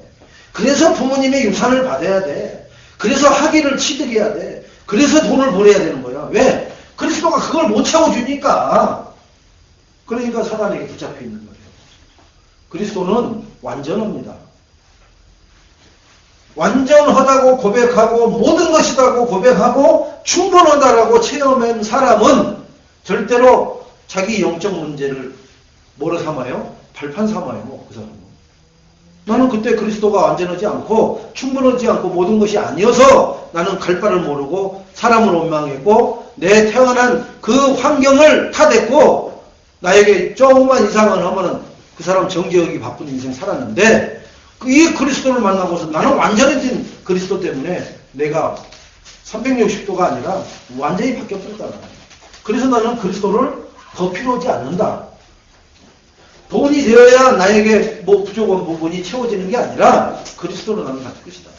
그래서 부모님의 유산을 받아야 돼. 그래서 학위를 취득해야 돼. 그래서 돈을 벌어야 되는 거야. 왜? 그리스도가 그걸 못 채워주니까. 그러니까 사단에게 붙잡혀 있는 거예요. 그리스도는 완전합니다. 완전하다고 고백하고 모든 것이다고 고백하고 충분하다라고 체험한 사람은 절대로 자기 영적 문제를 뭐로 삼아요? 발판 삼아요. 그 사람은. 나는 그때 그리스도가 완전하지 않고 충분하지 않고 모든 것이 아니어서 나는 갈 바를 모르고 사람을 원망했고 내 태어난 그 환경을 탓했고 나에게 조금만 이상을 하면은 그 사람 정죄하기 바쁜 인생 살았는데 이 그리스도를 만나고서 나는 완전해진 그리스도 때문에 내가 360도가 아니라 완전히 바뀌었다. 그래서 나는 그리스도를 더 필요하지 않는다. 돈이 되어야 나에게 뭐 부족한 부분이 채워지는 게 아니라 그리스도로 나는 바뀔 것이다.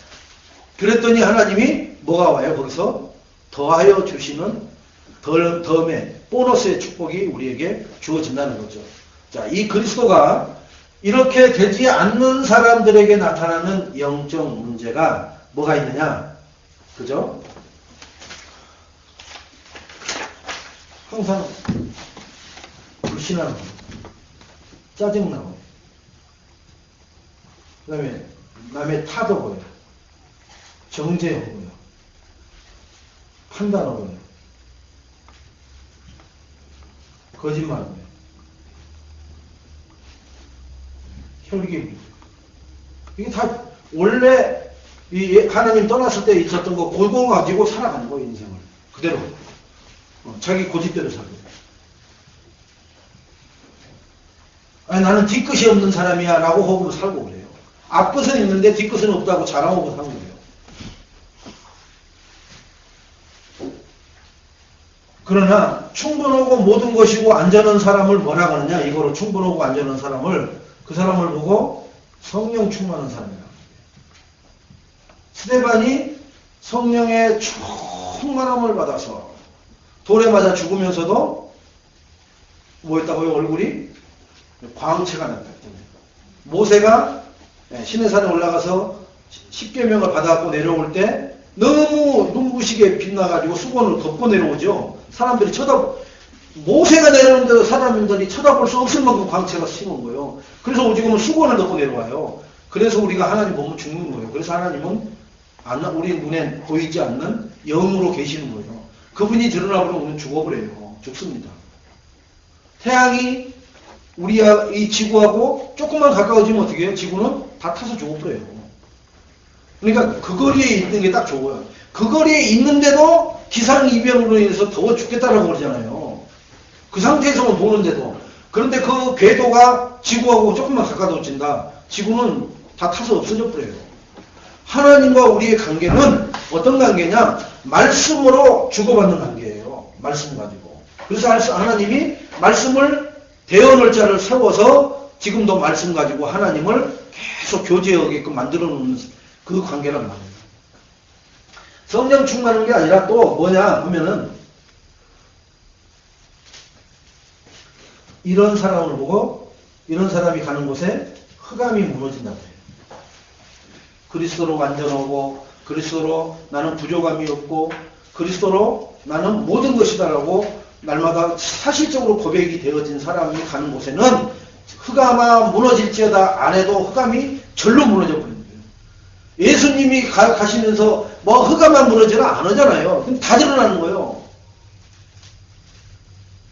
그랬더니 하나님이 뭐가 와요? 거기서 더하여 주시는 덤의 보너스의 축복이 우리에게 주어진다는 거죠. 자, 이 그리스도가 이렇게 되지 않는 사람들에게 나타나는 영적 문제가 뭐가 있느냐? 그죠? 항상 불신하는 거, 짜증나고, 그 다음에 남의 탓하고요, 정죄하고요, 판단하고요, 거짓말하고요, 혈기. 이게 다 원래 이 하나님 떠났을 때 있었던 거 그거 가지고 살아가는 거예요. 인생을 그대로 자기 고집대로 살고. 아니 나는 뒤끝이 없는 사람이야 라고 호흡으로 살고 그래요. 앞끝은 있는데 뒤끝은 없다고 자랑하고 살고 그래요. 그러나 충분하고 모든 것이고 안전한 사람을 뭐라 그러냐, 이거로 충분하고 안전한 사람을, 그 사람을 보고 성령 충만한 사람이라고. 스데반이 성령의 충만함을 받아서 돌에 맞아 죽으면서도 뭐였다고요? 얼굴이 광채가 났다. 모세가 시내산에 올라가서 십계명을 받아갖고 내려올 때 너무 눈부시게 빛나가지고 수건을 덮고 내려오죠. 사람들이 모세가 내려오는데도 사람들이 쳐다볼 수 없을 만큼 광채가 심은 거예요. 그래서 오죽하면 수건을 덮고 내려와요. 그래서 우리가 하나님 보면 죽는 거예요. 그래서 하나님은 우리 눈에 보이지 않는 영으로 계시는 거예요. 그분이 드러나버리면 우리는 죽어버려요. 죽습니다. 태양이 이 지구하고 조금만 가까워지면 어떻게 해요? 지구는 다 타서 죽어버려요. 그러니까 그 거리에 있는 게 딱 좋아요. 그 거리에 있는데도 기상이변으로 인해서 더워 죽겠다라고 그러잖아요. 그 상태에서만 보는데도. 그런데 그 궤도가 지구하고 조금만 가까워진다. 지구는 다 타서 없어져 버려요. 하나님과 우리의 관계는 어떤 관계냐? 말씀으로 주고받는 관계예요. 말씀 가지고. 그래서 하나님이 말씀을 대언할 자를 세워서 지금도 말씀 가지고 하나님을 계속 교제하게끔 만들어 놓는 그 관계란 말이에요. 성령 충만한 게 아니라 또 뭐냐 하면은 이런 사람을 보고 이런 사람이 가는 곳에 흑암이 무너진다고 해요. 그리스도로 완전하고 그리스도로 나는 부족함이 없고 그리스도로 나는 모든 것이다라고 날마다 사실적으로 고백이 되어진 사람이 가는 곳에는 흑암아 무너질지어다 안 해도 흑암이 절로 무너져 버립니다. 예수님이 가시면서 뭐 흑암만 무너지라 안 하잖아요. 그럼 다 드러나는 거예요.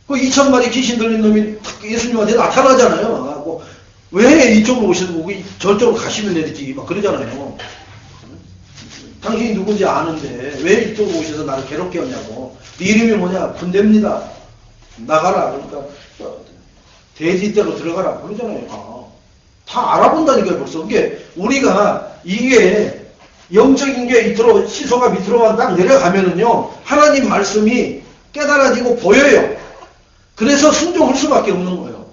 그 2000마리 귀신 들린 놈이 예수님한테 나타나잖아요. 왜 이쪽으로 오셔도 저쪽으로 가시면 되지 막 그러잖아요. 당신이 누군지 아는데 왜 이쪽으로 오셔서 나를 괴롭게 하냐고. 네 이름이 뭐냐? 군대입니다. 나가라. 그러니까 돼지대로 들어가라 그러잖아요. 다 알아본다니까요. 벌써. 우리가 이게 영적인 게 밑으로 시소가 밑으로만 딱 내려가면은요 하나님 말씀이 깨달아지고 보여요. 그래서 순종할 수밖에 없는 거예요.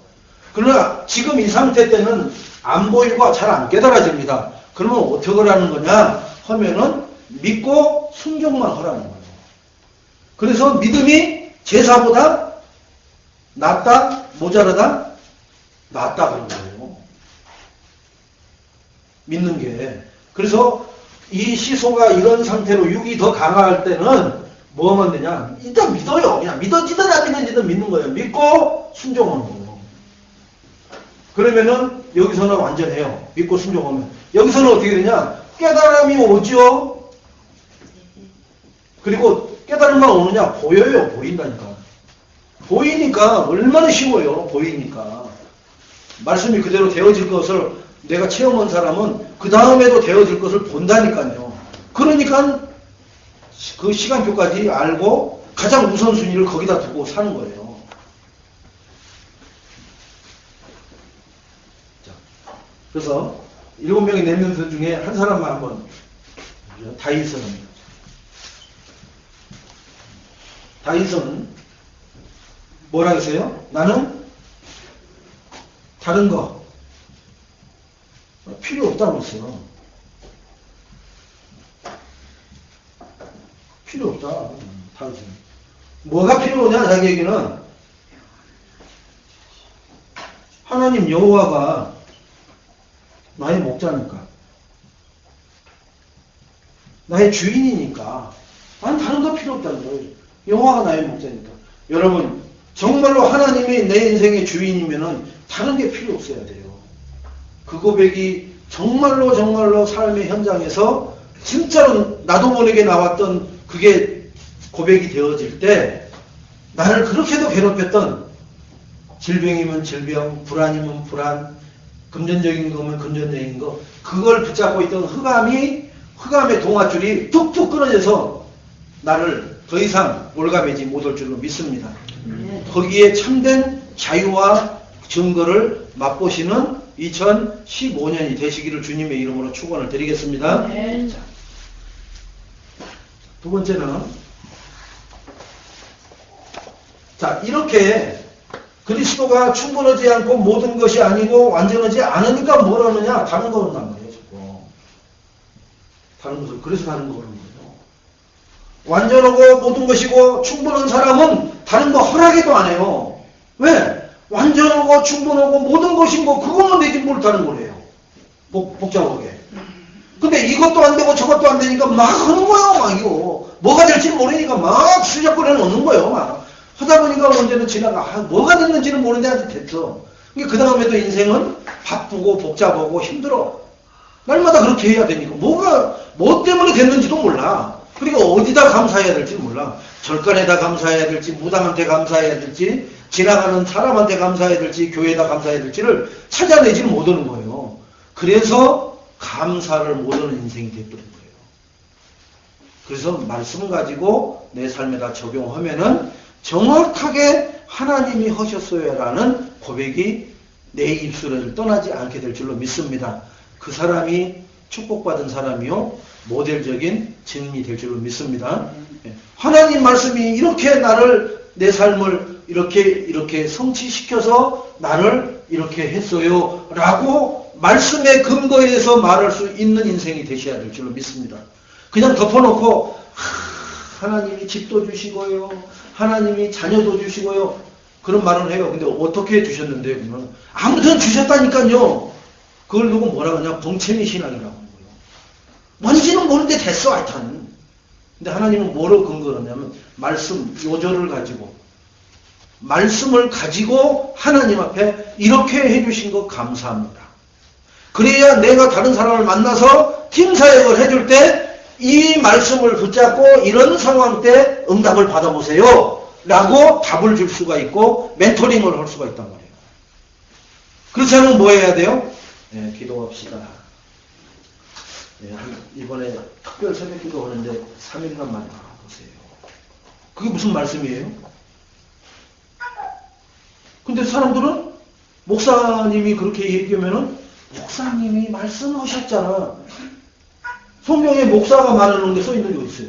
그러나 지금 이 상태 때는 안 보이고 잘 안 깨달아집니다. 그러면 어떻게 하라는 거냐 하면은 믿고 순종만 하라는 거예요. 그래서 믿음이 제사보다 낫다? 모자라다? 낫다 그런 거예요. 믿는 게. 그래서 이 시소가 이런 상태로 육이 더 강할 때는 뭐 하면 되냐? 일단 믿어요. 그냥 믿어지든 안 믿어지든 믿는 거예요. 믿고 순종하는 거예요. 그러면은 여기서는 완전해요. 믿고 순종하면. 여기서는 어떻게 되냐? 깨달음이 오죠. 그리고 깨달음만 오느냐? 보여요. 보인다니까. 보이니까 얼마나 쉬워요. 보이니까. 말씀이 그대로 되어질 것을 내가 체험한 사람은 그 다음에도 되어질 것을 본다니까요. 그러니까 그 시간표까지 알고 가장 우선순위를 거기다 두고 사는 거예요. 자, 그래서 7명의 내면서 중에 한 사람만 한번 다윗은 뭐라 했어요? 나는 다른 거 필요 없다고 했어요. 필요 없다. 다윗은 뭐가 필요하냐? 자기 얘기는 하나님 여호와가 나의 목자니까, 나의 주인이니까, 난 다른 거 필요 없다는 거예요. 여호와가 나의 목자니까. 여러분, 정말로 하나님이 내 인생의 주인이면은 다른 게 필요 없어야 돼요. 그 고백이 정말로 삶의 현장에서 진짜로 나도 모르게 나왔던 그게 고백이 되어질 때, 나를 그렇게도 괴롭혔던 질병이면 질병, 불안이면 불안, 금전적인 거면 금전적인 거, 그걸 붙잡고 있던 흑암의 동아줄이 툭툭 끊어져서 나를 더 이상 올가매지 못할 줄로 믿습니다. 거기에 참된 자유와 증거를 맛보시는 2015년이 되시기를 주님의 이름으로 축원을 드리겠습니다. 두 번째는, 자, 이렇게 그리스도가 충분하지 않고 모든 것이 아니고 완전하지 않으니까 뭘 하느냐? 다른 거 한단 말이에요, 자꾸. 다른 것을, 그래서 다른 거 하는 거예요. 완전하고 모든 것이고 충분한 사람은 다른 거 허락해도 안 해요. 왜? 완전하고 충분하고 모든 것인 거, 그것만 되지 뭘 다른 걸 해요. 복잡하게. 근데 이것도 안 되고 저것도 안 되니까 막 하는 거예요, 막 이거. 뭐가 될지 모르니까 막 수작거려 놓는 거예요, 막. 하다 보니까 언제는 지나가, 뭐가 됐는지는 모르는데 아직 됐어. 그 다음에도 인생은 바쁘고 복잡하고 힘들어. 날마다 그렇게 해야 되니까. 뭐 때문에 됐는지도 몰라. 그러니까 어디다 감사해야 될지 몰라. 절간에다 감사해야 될지, 무당한테 감사해야 될지, 지나가는 사람한테 감사해야 될지, 교회에다 감사해야 될지를 찾아내지 못하는 거예요. 그래서 감사를 못하는 인생이 됐던 거예요. 그래서 말씀 가지고 내 삶에다 적용하면은 정확하게 하나님이 하셨어요라는 고백이 내 입술을 떠나지 않게 될 줄로 믿습니다. 그 사람이 축복받은 사람이요, 모델적인 증인이 될 줄로 믿습니다. 하나님 말씀이 이렇게 내 삶을 이렇게 성취시켜서 나를 이렇게 했어요 라고 말씀의 근거에서 말할 수 있는 인생이 되셔야 될 줄로 믿습니다. 그냥 덮어놓고 하나님이 집도 주시고요, 하나님이 자녀도 주시고요, 그런 말을 해요. 근데 어떻게 주셨는데요? 그러면 아무튼 주셨다니까요. 그걸 누구 뭐라고 하냐? 벙체미 신앙이라고 하는 거예요. 뭔지는 모르는데 됐어, 하여튼. 근데 하나님은 뭐로 근거를 하냐면 말씀, 요절을 가지고, 말씀을 가지고 하나님 앞에 이렇게 해주신 거 감사합니다. 그래야 내가 다른 사람을 만나서 팀사역을 해줄 때 이 말씀을 붙잡고 이런 상황 때 응답을 받아보세요 라고 답을 줄 수가 있고 멘토링을 할 수가 있단 말이에요. 그렇지 않으면 뭐 해야 돼요? 네, 기도합시다. 네, 이번에 특별 새벽 기도 하는데 3일간 만에 나와보세요. 그게 무슨 말씀이에요? 근데 사람들은 목사님이 그렇게 얘기하면은 목사님이 말씀하셨잖아. 성경에 목사가 말하는 게 써있는 게 있어요?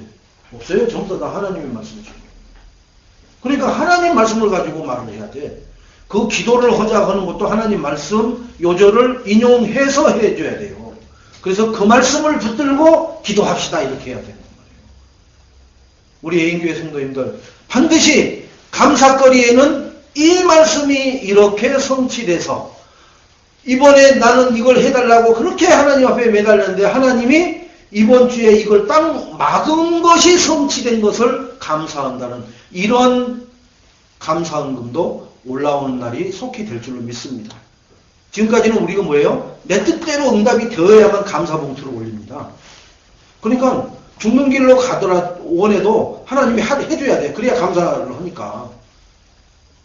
없어요. 전부 다 하나님의 말씀이죠. 그러니까 하나님 말씀을 가지고 말을 해야 돼. 그 기도를 하자고 하는 것도 하나님 말씀 요절을 인용해서 해줘야 돼요. 그래서 그 말씀을 붙들고 기도합시다 이렇게 해야 되는 거예요. 우리 애인교회 성도님들 반드시 감사거리에는 이 말씀이 이렇게 성취돼서 이번에 나는 이걸 해달라고 그렇게 하나님 앞에 매달렸는데 하나님이 이번 주에 이걸 딱 막은 것이 성취된 것을 감사한다는 이런 감사헌금도 올라오는 날이 속히 될 줄로 믿습니다. 지금까지는 우리가 뭐예요? 내 뜻대로 응답이 되어야만 감사봉투를 올립니다. 그러니까 죽는 길로 가더라 원해도 하나님이 해줘야 돼. 그래야 감사를 하니까.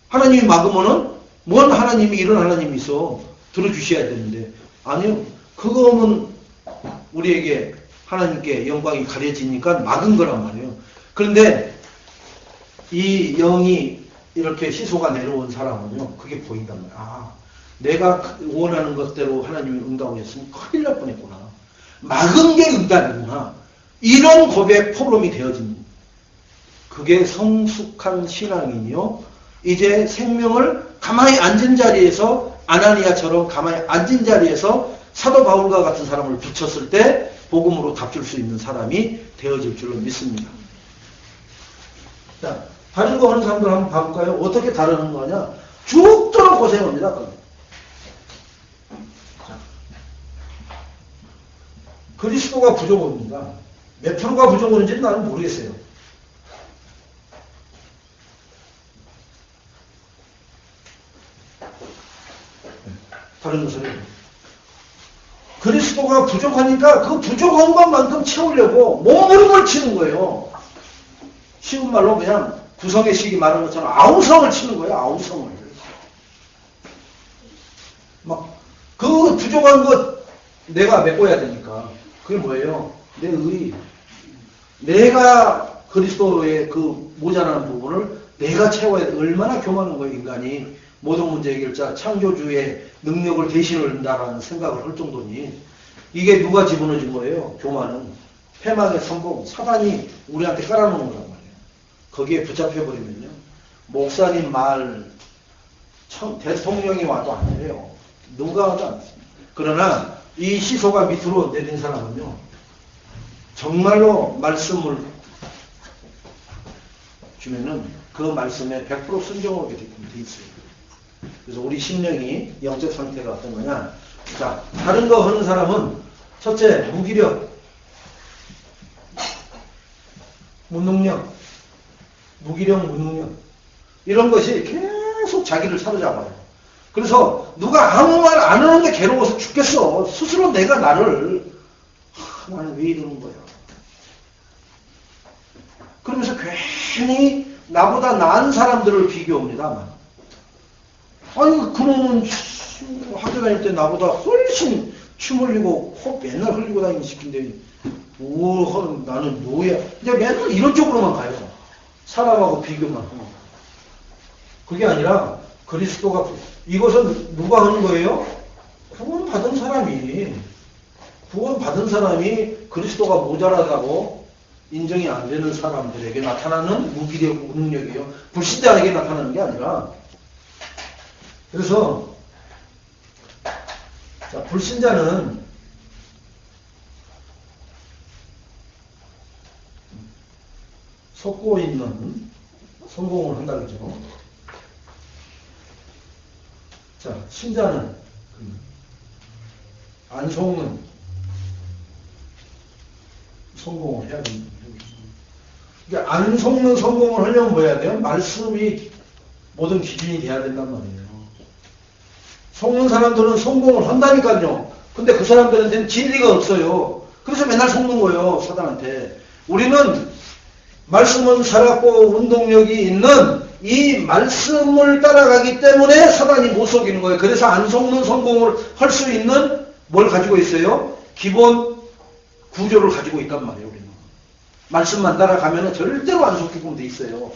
하나님이 막으면은 뭔 하나님이 이런 하나님이 있어. 들어주셔야 되는데 아니요. 그거는 우리에게 하나님께 영광이 가려지니까 막은 거란 말이에요. 그런데 이 영이 이렇게 시소가 내려온 사람은요. 그게 보인단 말이에요. 아, 내가 원하는 것대로 하나님이 응답을 했으면 큰일 날 뻔했구나. 막은 게 응답이구나. 이런 고백 포럼이 되어진 그게 성숙한 신앙이요. 이제 생명을 가만히 앉은 자리에서 아나니아처럼 가만히 앉은 자리에서 사도 바울과 같은 사람을 붙였을 때 복음으로 답줄 수 있는 사람이 되어질 줄로 믿습니다. 자, 다른 거 하는 사람들 한번 봐볼까요? 어떻게 다루는 거냐? 죽도록 고생합니다. 그리스도가 부족합니다. 몇 프로가 부족한지는 나는 모르겠어요. 다른 소리예요. 그리스도가 부족하니까 그 부족한 것만큼 채우려고 몸부림을 치는 거예요. 쉬운 말로 그냥 구성의 식이 말한 것처럼 아우성을 치는 거예요. 아우성을. 막 그 부족한 것 내가 메꿔야 되니까. 그게 뭐예요? 내 의. 내가 그리스도의 그 모자라는 부분을 내가 채워야 돼. 얼마나 교만한 거예요, 인간이. 모든 문제 해결자, 창조주의 능력을 대신한다라는 생각을 할 정도니. 이게 누가 집어넣어준 거예요? 교만은. 패망의 선봉, 사단이 우리한테 깔아놓은 거란 말이에요. 거기에 붙잡혀버리면요. 목사님 말, 대통령이 와도 안 돼요. 누가 와도 안 돼요. 그러나 이 시소가 밑으로 내린 사람은요. 정말로 말씀을 주면은 그 말씀에 100% 순종하게 돼 있어요. 그래서 우리 심령이 영적 상태가 어떤 거냐. 자, 다른 거 하는 사람은 첫째, 무기력, 무능력, 무기력, 무능력. 이런 것이 계속 자기를 사로잡아요. 그래서 누가 아무 말 안 하는데 괴로워서 죽겠어. 스스로 내가 나를 나는 왜 이러는 거야. 그러면서 괜히 나보다 나은 사람들을 비교합니다. 아니 그놈은 학교 다닐 때 나보다 훨씬 침 흘리고 코 맨날 흘리고 다니는 시킨데 나는 뭐야. 그냥 맨날 이런 쪽으로만 가요. 사람하고 비교만 하고. 그게 아니라 그리스도가 이것은 누가 하는 거예요? 구원받은 사람이 그리스도가 모자라다고 인정이 안 되는 사람들에게 나타나는 무기력, 무능력이에요. 불신자에게 나타나는 게 아니라. 그래서 자, 불신자는 속고 있는 성공을 한다 그러죠. 자, 신자는 안 속는 성공을 해야 됩니다. 그러니까 안 속는 성공을 하려면 뭐 해야 돼요? 말씀이 모든 기준이 돼야 된단 말이에요. 속는 사람들은 성공을 한다니까요. 근데 그 사람들한테는 진리가 없어요. 그래서 맨날 속는 거예요, 사단한테. 우리는 말씀은 살았고 운동력이 있는 이 말씀을 따라가기 때문에 사단이 못 속이는 거예요. 그래서 안 속는 성공을 할 수 있는 뭘 가지고 있어요? 기본 구조를 가지고 있단 말이에요, 우리는. 말씀만 따라가면 절대로 안 속이고 돼 있어요.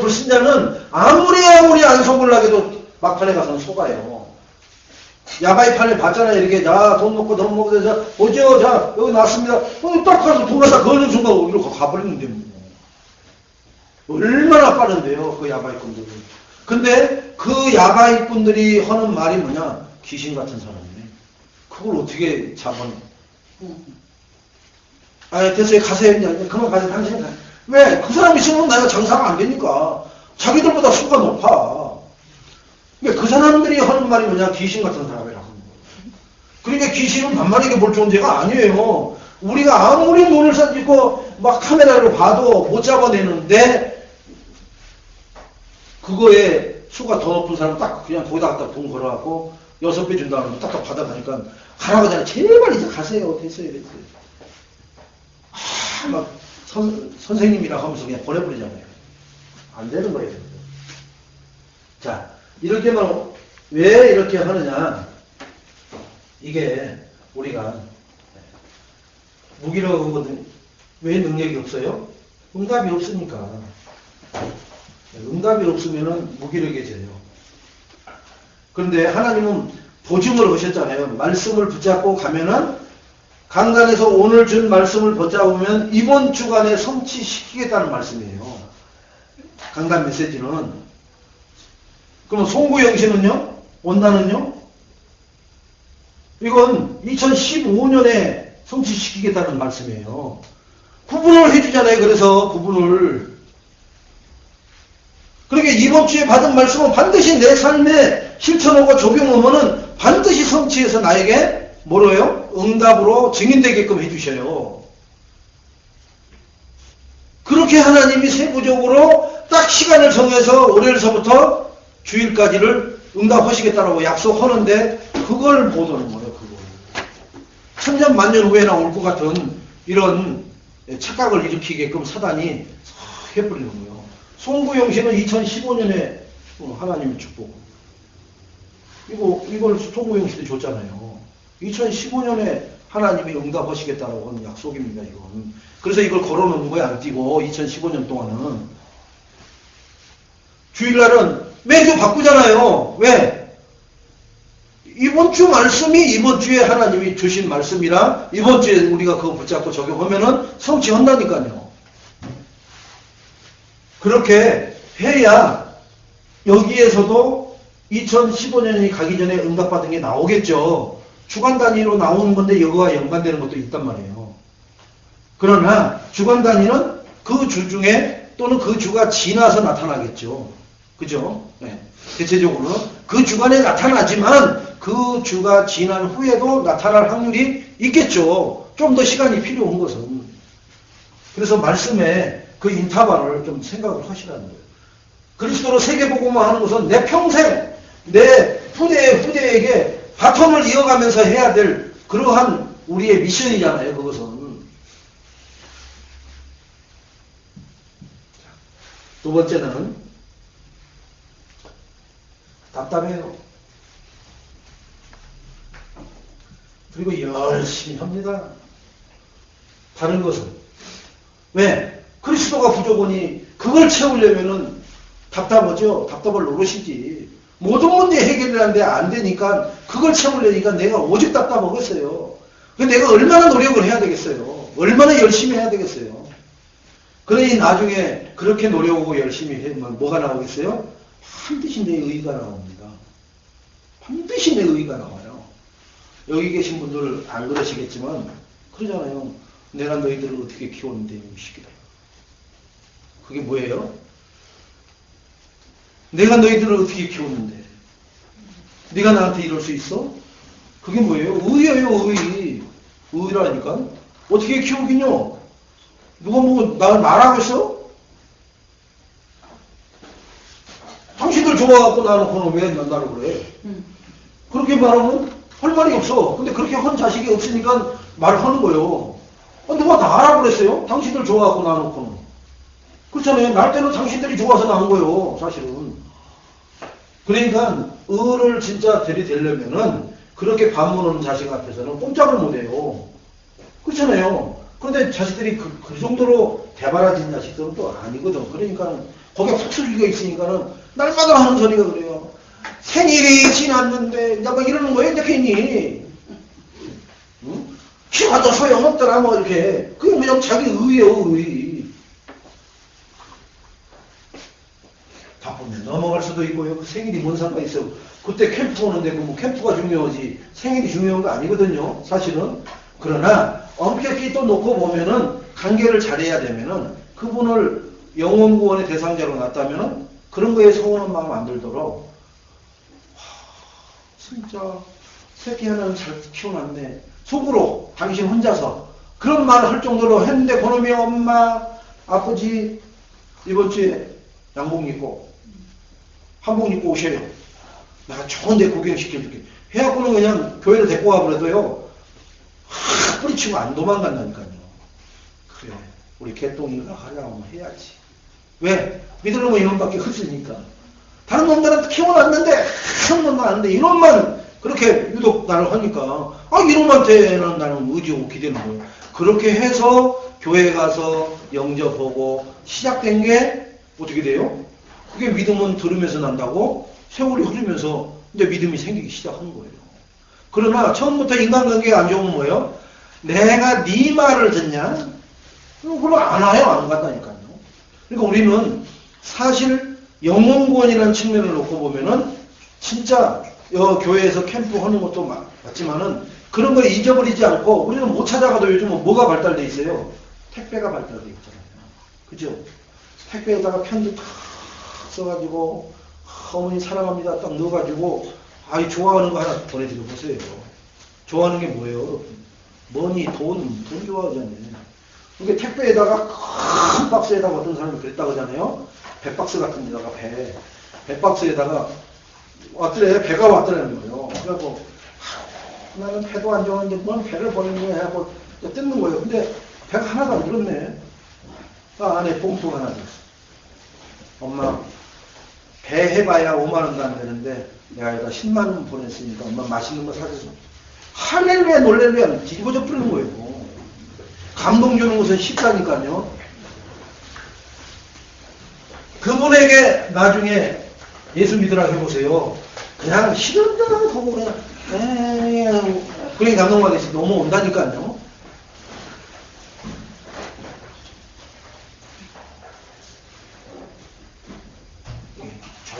불신자는 아무리 안 속으려고 해도 막판에 가서는 속아요. 야바이판에 봤잖아요. 이렇게, 자, 돈 먹고, 자, 오죠, 자, 여기 나왔습니다. 딱 가서 돈 갖다 거는 순간, 이리로 가버리는데, 뭐. 얼마나 빠른데요, 그 야바이꾼들은. 근데 그 야바이꾼들이 하는 말이 뭐냐? 귀신 같은 사람이네. 그걸 어떻게 잡아내? 됐어요. 가세요. 그만 가세요. 당신이 가세요. 왜? 그 사람이 있으면 내가 장사가 안 되니까. 자기들보다 수가 높아. 그 사람들이 하는 말이 뭐냐? 귀신 같은 사람이라고. 그러니까 귀신은 반말하게 볼 존재가 아니에요. 우리가 아무리 눈을 쏴주고 막 카메라로 봐도 못 잡아내는데 그거에 수가 더 높은 사람은 딱 그냥 거기다 갖다 돈 걸어갖고 6배 준다고 딱딱 받아가니까 가라고 하잖아요. 제발 이제 가세요. 됐어요. 막 선생님이라고 하면서 그냥 보내버리잖아요. 안 되는 거예요. 자, 이렇게만 왜 이렇게 하느냐? 이게 우리가 무기력한 거는 왜 능력이 없어요? 응답이 없으니까. 응답이 없으면은 무기력해져요. 그런데 하나님은 보증을 하셨잖아요. 말씀을 붙잡고 가면은 강단에서 오늘 준 말씀을 붙잡으면 이번 주간에 성취시키겠다는 말씀이에요. 강단 메시지는. 그럼 송구영신은요? 원단은요? 이건 2015년에 성취시키겠다는 말씀이에요. 구분을 해주잖아요. 그래서 구분을. 그러니까 이번 주에 받은 말씀은 반드시 내 삶에 실천하고 적용하면은 반드시 성취해서 나에게 뭐로요? 응답으로 증인되게끔 해주셔요. 그렇게 하나님이 세부적으로 딱 시간을 정해서 월요일서부터 주일까지를 응답하시겠다라고 약속하는데 그걸 못 오는 거예요. 그걸. 천년 만년 후에나 올 것 같은 이런 착각을 일으키게끔 사단이 해버리는 거예요. 송구영신은 2015년에 하나님의 축복. 이걸 송구영신이 줬잖아요. 2015년에 하나님이 응답하시겠다라고 하는 약속입니다. 이건. 그래서 이걸 걸어놓는 거야. 안 띄고 2015년 동안은. 주일날은 매주 바꾸잖아요. 왜? 이번 주 말씀이 이번 주에 하나님이 주신 말씀이라 이번 주에 우리가 그거 붙잡고 적용하면은 성취한다니까요. 그렇게 해야 여기에서도 2015년이 가기 전에 응답받은 게 나오겠죠. 주간 단위로 나오는 건데 이거와 연관되는 것도 있단 말이에요. 그러나 주간 단위는 그 주 중에 또는 그 주가 지나서 나타나겠죠. 그죠? 네. 대체적으로는 그 주간에 나타나지만 그 주가 지난 후에도 나타날 확률이 있겠죠. 좀 더 시간이 필요한 것은. 그래서 말씀에 그 인터벌을 좀 생각을 하시라는 거예요. 그리스도로 세계복음화 하는 것은 내 평생 내 후대에게 바텀을 이어가면서 해야 될 그러한 우리의 미션이잖아요. 그것은. 두 번째는 답답해요. 그리고 열심히 합니다. 다른 것은. 왜? 그리스도가 부족하니 그걸 채우려면은 답답하죠. 답답할 노릇이지. 모든 문제 해결하는데 안 되니까 그걸 채우려니까 내가 오직 답답하겠어요. 내가 얼마나 노력을 해야 되겠어요. 얼마나 열심히 해야 되겠어요. 그러니 나중에 그렇게 노력하고 열심히 하면 뭐가 나오겠어요? 반드시 내 의의가 나옵니다. 반드시 내 의의가 나와요. 여기 계신 분들 안 그러시겠지만 그러잖아요. 내가 너희들을 어떻게 키웠는데 음식이다. 그게 뭐예요? 내가 너희들을 어떻게 키웠는데 네가 나한테 이럴 수 있어? 그게 뭐예요? 의예요. 의의. 의의라니까. 어떻게 키우긴요? 누가 뭐 나를 말하겠어? 당신들 좋아갖고 나는 그놈 왜 나를 그래? 그렇게 말하면 할 말이 없어. 근데 그렇게 한 자식이 없으니까 말을 하는 거예요. 누가 나라 그랬어요? 당신들 좋아갖고 나놓고는. 그렇잖아요. 날 때는 당신들이 좋아서 나온 거예요. 사실은. 그러니까 의를 진짜 들이대려면은 그렇게 반문하는 자식 앞에서는 꼼짝을 못해요. 그렇잖아요. 그런데 자식들이 그 정도로 대바라진 자식들은 또 아니거든. 그러니까 거기에 훅슬기가 있으니까는 날마다 하는 소리가 그래요. 생일이 지났는데 뭐 이러는 거예요. 이제 괜히. 응? 키워도 소용없더라 뭐 이렇게. 그게 그냥 자기 의예요. 의. 바쁘면 넘어갈 수도 있고요. 그 생일이 뭔 상관이 있어요. 그때 캠프 오는데 뭐 캠프가 중요하지 생일이 중요한 거 아니거든요. 사실은. 그러나 엄격히 또 놓고 보면은 관계를 잘해야 되면은 그분을 영혼구원의 대상자로 놨다면은 그런 거에 서운한 마음 안 들도록 진짜 새끼 하나는 잘 키워놨네. 속으로 당신 혼자서 그런 말을 할 정도로 했는데 그놈이 엄마 아버지 이번 주에 양복 입고 한복 입고 오셔요. 내가 좋은 데 구경시켜줄게. 해갖고는 그냥 교회를 데리고 가버려도요. 뿌리치고 안 도망간다니까요. 그래 우리 개똥이가 하려면 해야지. 왜? 믿을 놈은 이놈밖에 없으니까. 다른 놈들은 키워놨는데 한 놈도 아는데 이놈만 그렇게 유독 나를 하니까 이놈한테는 나는 의지하고 기대는 거예요. 그렇게 해서 교회 가서 영접하고 시작된 게 어떻게 돼요? 그게 믿음은 들으면서 난다고 세월이 흐르면서 이제 믿음이 생기기 시작하는 거예요. 그러나 처음부터 인간관계가 안 좋으면 뭐예요? 내가 네 말을 듣냐? 그럼 안 와요. 안 간다니까요. 그러니까 우리는 사실 영혼구원이라는 측면을 놓고 보면은 진짜 교회에서 캠프 하는 것도 맞지만은 그런 걸 잊어버리지 않고 우리는 못 찾아가도 요즘은 뭐가 발달돼 있어요? 택배가 발달돼 있잖아요. 그죠? 택배에다가 편지 탁 써가지고 어머니 사랑합니다 딱 넣어가지고 아이 좋아하는 거 하나 보내드려 보세요. 좋아하는 게 뭐예요? 머니, 돈 좋아하잖아요. 이게 택배에다가 큰 박스에다가 어떤 사람이 그랬다고 하잖아요. 배박스 같은 데다가 배박스에다가 왔더래, 배가 왔더라는 거예요. 그래갖고 나는 배도 안 좋아하는데 뭔 배를 보내는 거야 하고 뜯는 거예요. 근데 배가 하나도 안 들었네. 안에 봉투가 하나 들었어. 엄마 배 해봐야 5만 원도 안 되는데 내가 여기다 10만 원 보냈으니까 엄마 맛있는 거 사줘서 할렐루야 놀렐루야 뒤집어져 뿌리는 거예요. 감동 주는 것은 쉽다니까요. 그분에게 나중에 예수 믿으라 해보세요. 그냥 싫은다 하고 그냥 그냥 감동받으시 넘어온다니까요.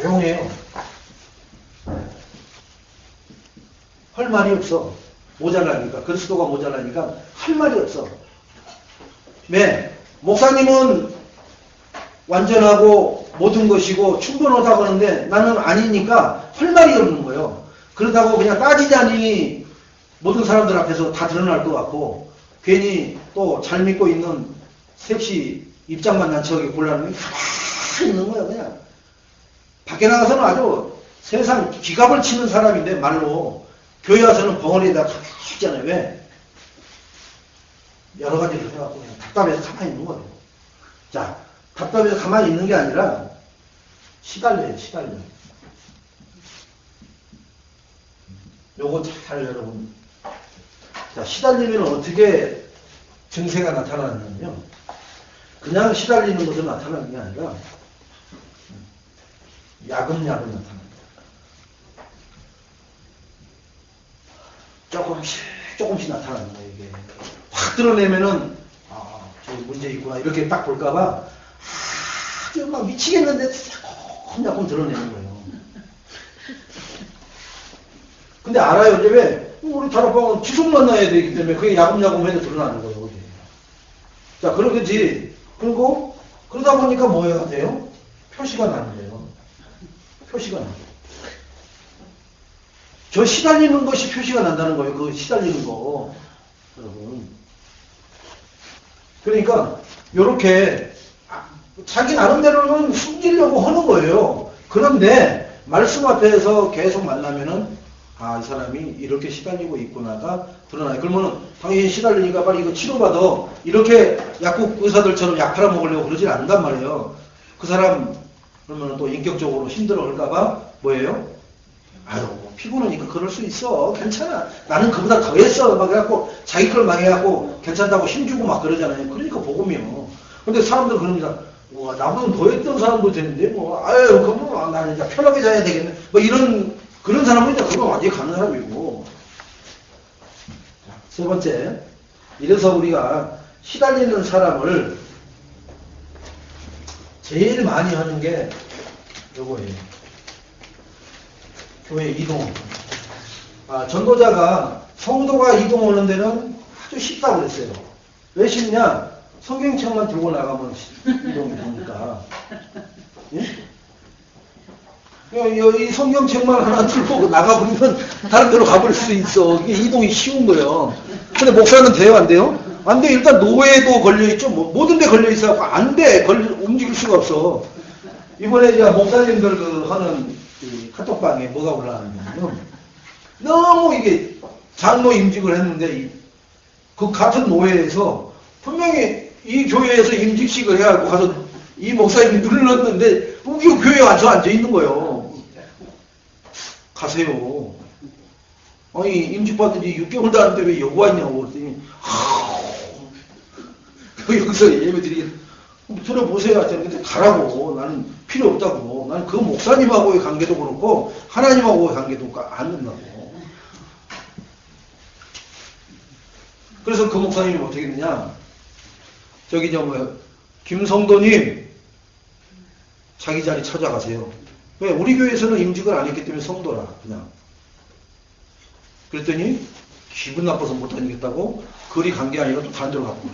조용해요. 할 말이 없어. 모자라니까. 그리스도가 모자라니까 할 말이 없어. 네. 목사님은 완전하고 모든 것이고 충분하다고 하는데 나는 아니니까 할 말이 없는 거예요. 그렇다고 그냥 따지자니 모든 사람들 앞에서 다 드러날 것 같고 괜히 또 잘 믿고 있는 섹시 입장만 난처하게 곤란한 게 가만히 있는 거예요. 그냥 밖에 나가서는 아주 세상 기갑을 치는 사람인데 말로 교회 와서는 벙어리에다 가만히 있잖아요. 왜? 여러 가지를 해갖고 그냥 답답해서 가만히 있는 거예요. 자, 답답해서 가만히 있는 게 아니라 시달려요. 요거 잘 여러분. 자, 시달리면 어떻게 증세가 나타나느냐면요. 그냥 시달리는 것으로 나타나는 게 아니라 야금야금 나타납니다. 조금씩 나타나는 거예요, 이게. 확 드러내면은, 저기 문제 있구나, 이렇게 딱 볼까봐, 아주 막 미치겠는데, 조금 드러내는 거예요. 근데 알아요, 이제 왜? 우리 다락방은 지속 만나야 되기 때문에 그게 야금야금 해도 드러나는 거예요, 이게. 자, 그러겠지. 그리고, 그러다 보니까 뭐가 돼요? 표시가 나는 거예요. 표시가 나는 거예요. 저 시달리는 것이 표시가 난다는 거예요. 그 시달리는 거. 여러분. 그러니까, 요렇게, 자기 나름대로는 숨기려고 하는 거예요. 그런데, 말씀 앞에서 계속 만나면은, 이 사람이 이렇게 시달리고 있구나가 드러나요. 그러면은, 당연히 시달리니까 빨리 이거 치료받아. 이렇게 약국 의사들처럼 약 팔아먹으려고 그러질 않는단 말이에요. 그 사람, 그러면 또 인격적으로 힘들어 할까봐, 뭐예요? 피곤하니까 그럴 수 있어. 괜찮아. 나는 그보다 더 했어. 막 해갖고, 자기 걸 막 해갖고, 괜찮다고 힘주고 막 그러잖아요. 그러니까 복음이요. 근데 사람들은 그럽니다. 와, 나보다 더 했던 사람도 되는데, 그럼, 나는 이제 편하게 자야 되겠네. 그런 사람은 이제 그거 완전히 가는 사람이고. 세 번째. 이래서 우리가 시달리는 사람을 제일 많이 하는 게 요거예요. 교회 이동. 전도자가 성도가 이동하는 데는 아주 쉽다고 그랬어요. 왜 쉽냐? 성경책만 들고 나가면 이동이 되니까. 예? 이 성경책만 하나 들고 나가버리면 다른 데로 가버릴 수 있어. 이게 이동이 쉬운 거예요. 근데 목사는 돼요? 안 돼요? 안 돼. 일단 노예도 걸려있죠. 모든 데 걸려있어요. 안 돼. 움직일 수가 없어. 이번에 이제 목사님들 하는 카톡방에 뭐가 올라왔냐면 너무 이게 장로 임직을 했는데 그 같은 노예에서 분명히 이 교회에서 임직식을 해갖고 가서 이 목사님이 눌렀는데 우리 교회에 와서 앉아있는 거예요. 가세요. 아니 임직받은 지 6개월도 안 됐는데 왜 여기 왔냐고 그랬더니 여기서 예배 드리겠다. 들어보세요. 근데 가라고. 나는 필요 없다고. 된다고. 난 그 목사님하고의 관계도 그렇고 하나님하고의 관계도 안 된다고. 그래서 그 목사님이 어떻게 했느냐. 저기 김성도님 자기 자리 찾아가세요. 왜? 우리 교회에서는 임직을 안 했기 때문에 성도라 그냥. 그랬더니 기분 나빠서 못 다니겠다고 그리 간 게 아니라 또 다른 데로 갔고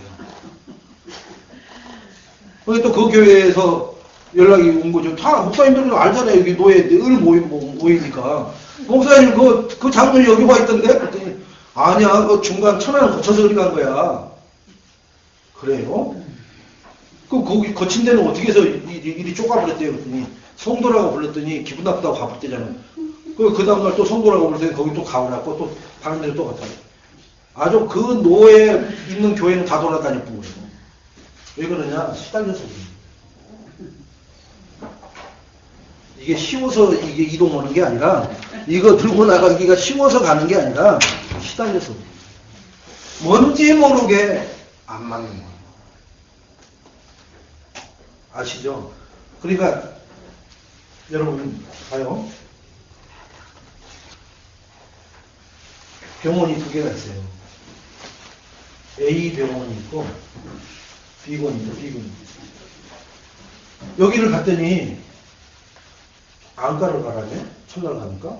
그래요. 또 그 교회에서 연락이 온 거죠. 다 목사님들은 알잖아요. 여기 노예 늘 모이니까. 목사님 그 장로님 여기 와 있던데? 그랬더니 아니야. 그 중간 천안을 거쳐서 그리 간 거야. 그래요? 거기 거친 데는 어떻게 해서 이리 쪼가버렸대요. 그랬더니 성도라고 불렀더니 기분 나쁘다고 가버렸대잖아요. 그 다음날 또 성도라고 불렀더니 거기 또 가오라고 또 다른 데로 또 갔다. 아주 그 노예 있는 교회는 다 돌아다녔고 그래요. 왜 그러냐? 시달려서 그래요. 이게 쉬워서 이게 이동하는 게 아니라 이거 들고 나가기가 쉬워서 가는 게 아니라 시달려서 그래요. 뭔지 모르게 안 맞는 거예요. 아시죠? 그러니까 여러분 봐요. 병원이 두 개가 있어요. A 병원이 있고 B군이 있고 B군이 있어요. 여기를 갔더니 안과를 가라네. 첫날 가니까.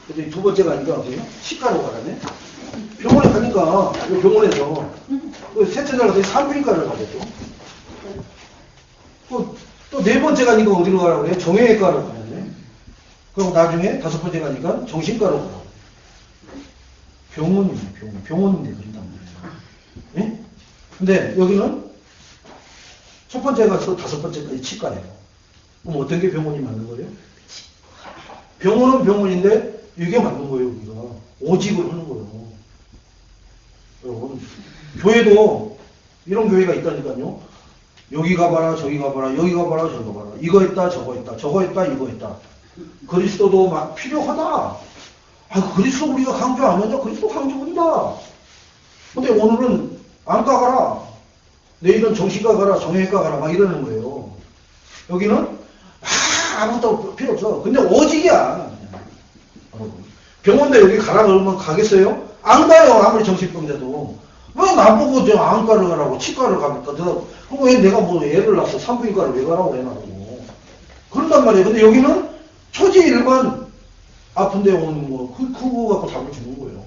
그랬더니 두 번째 가니까 어디요? 치과로 가라네. 병원에 가니까 병원에서 셋째 날 갔더니 산부인과를 가랬죠. 또 네 번째 가니까 어디로 가라고 그래? 정형외과로 가네. 그리고 나중에 다섯 번째 가니까 정신과로 가라고. 병원인데 그런단 말이에요. 예? 근데 여기는 첫 번째 가서 다섯 번째까지 치과예요. 그럼 어떤 게 병원이 맞는 거예요? 병원은 병원인데 이게 맞는 거예요. 우리가 오직을 하는 거예요. 여러분 교회도 이런 교회가 있다니까요. 여기 가봐라 저기 가봐라 여기 가봐라 저기 가봐라 이거 했다 저거 했다 저거 했다 이거 했다. 그리스도도 막 필요하다. 아, 그리스도 우리가 강조 안 하냐? 그리스도 강조한다. 근데 오늘은 안과 가라. 내일은 정신과 가라. 정형외과 가라. 막 이러는 거예요. 여기는 아무것도 필요 없어. 근데 오직이야. 여러분. 병원대 여기 가라 그러면 가겠어요? 안 가요. 아무리 정신병인데도. 왜 나보고 저 안과를 가라고 치과를 가겠다. 그럼 왜 내가 뭐 애를 낳았어. 산부인과를 왜 가라고 그래 나고. 그런단 말이에요. 근데 여기는 초지일관 아픈데 오는 거, 그거 갖고 답을 주는 거예요.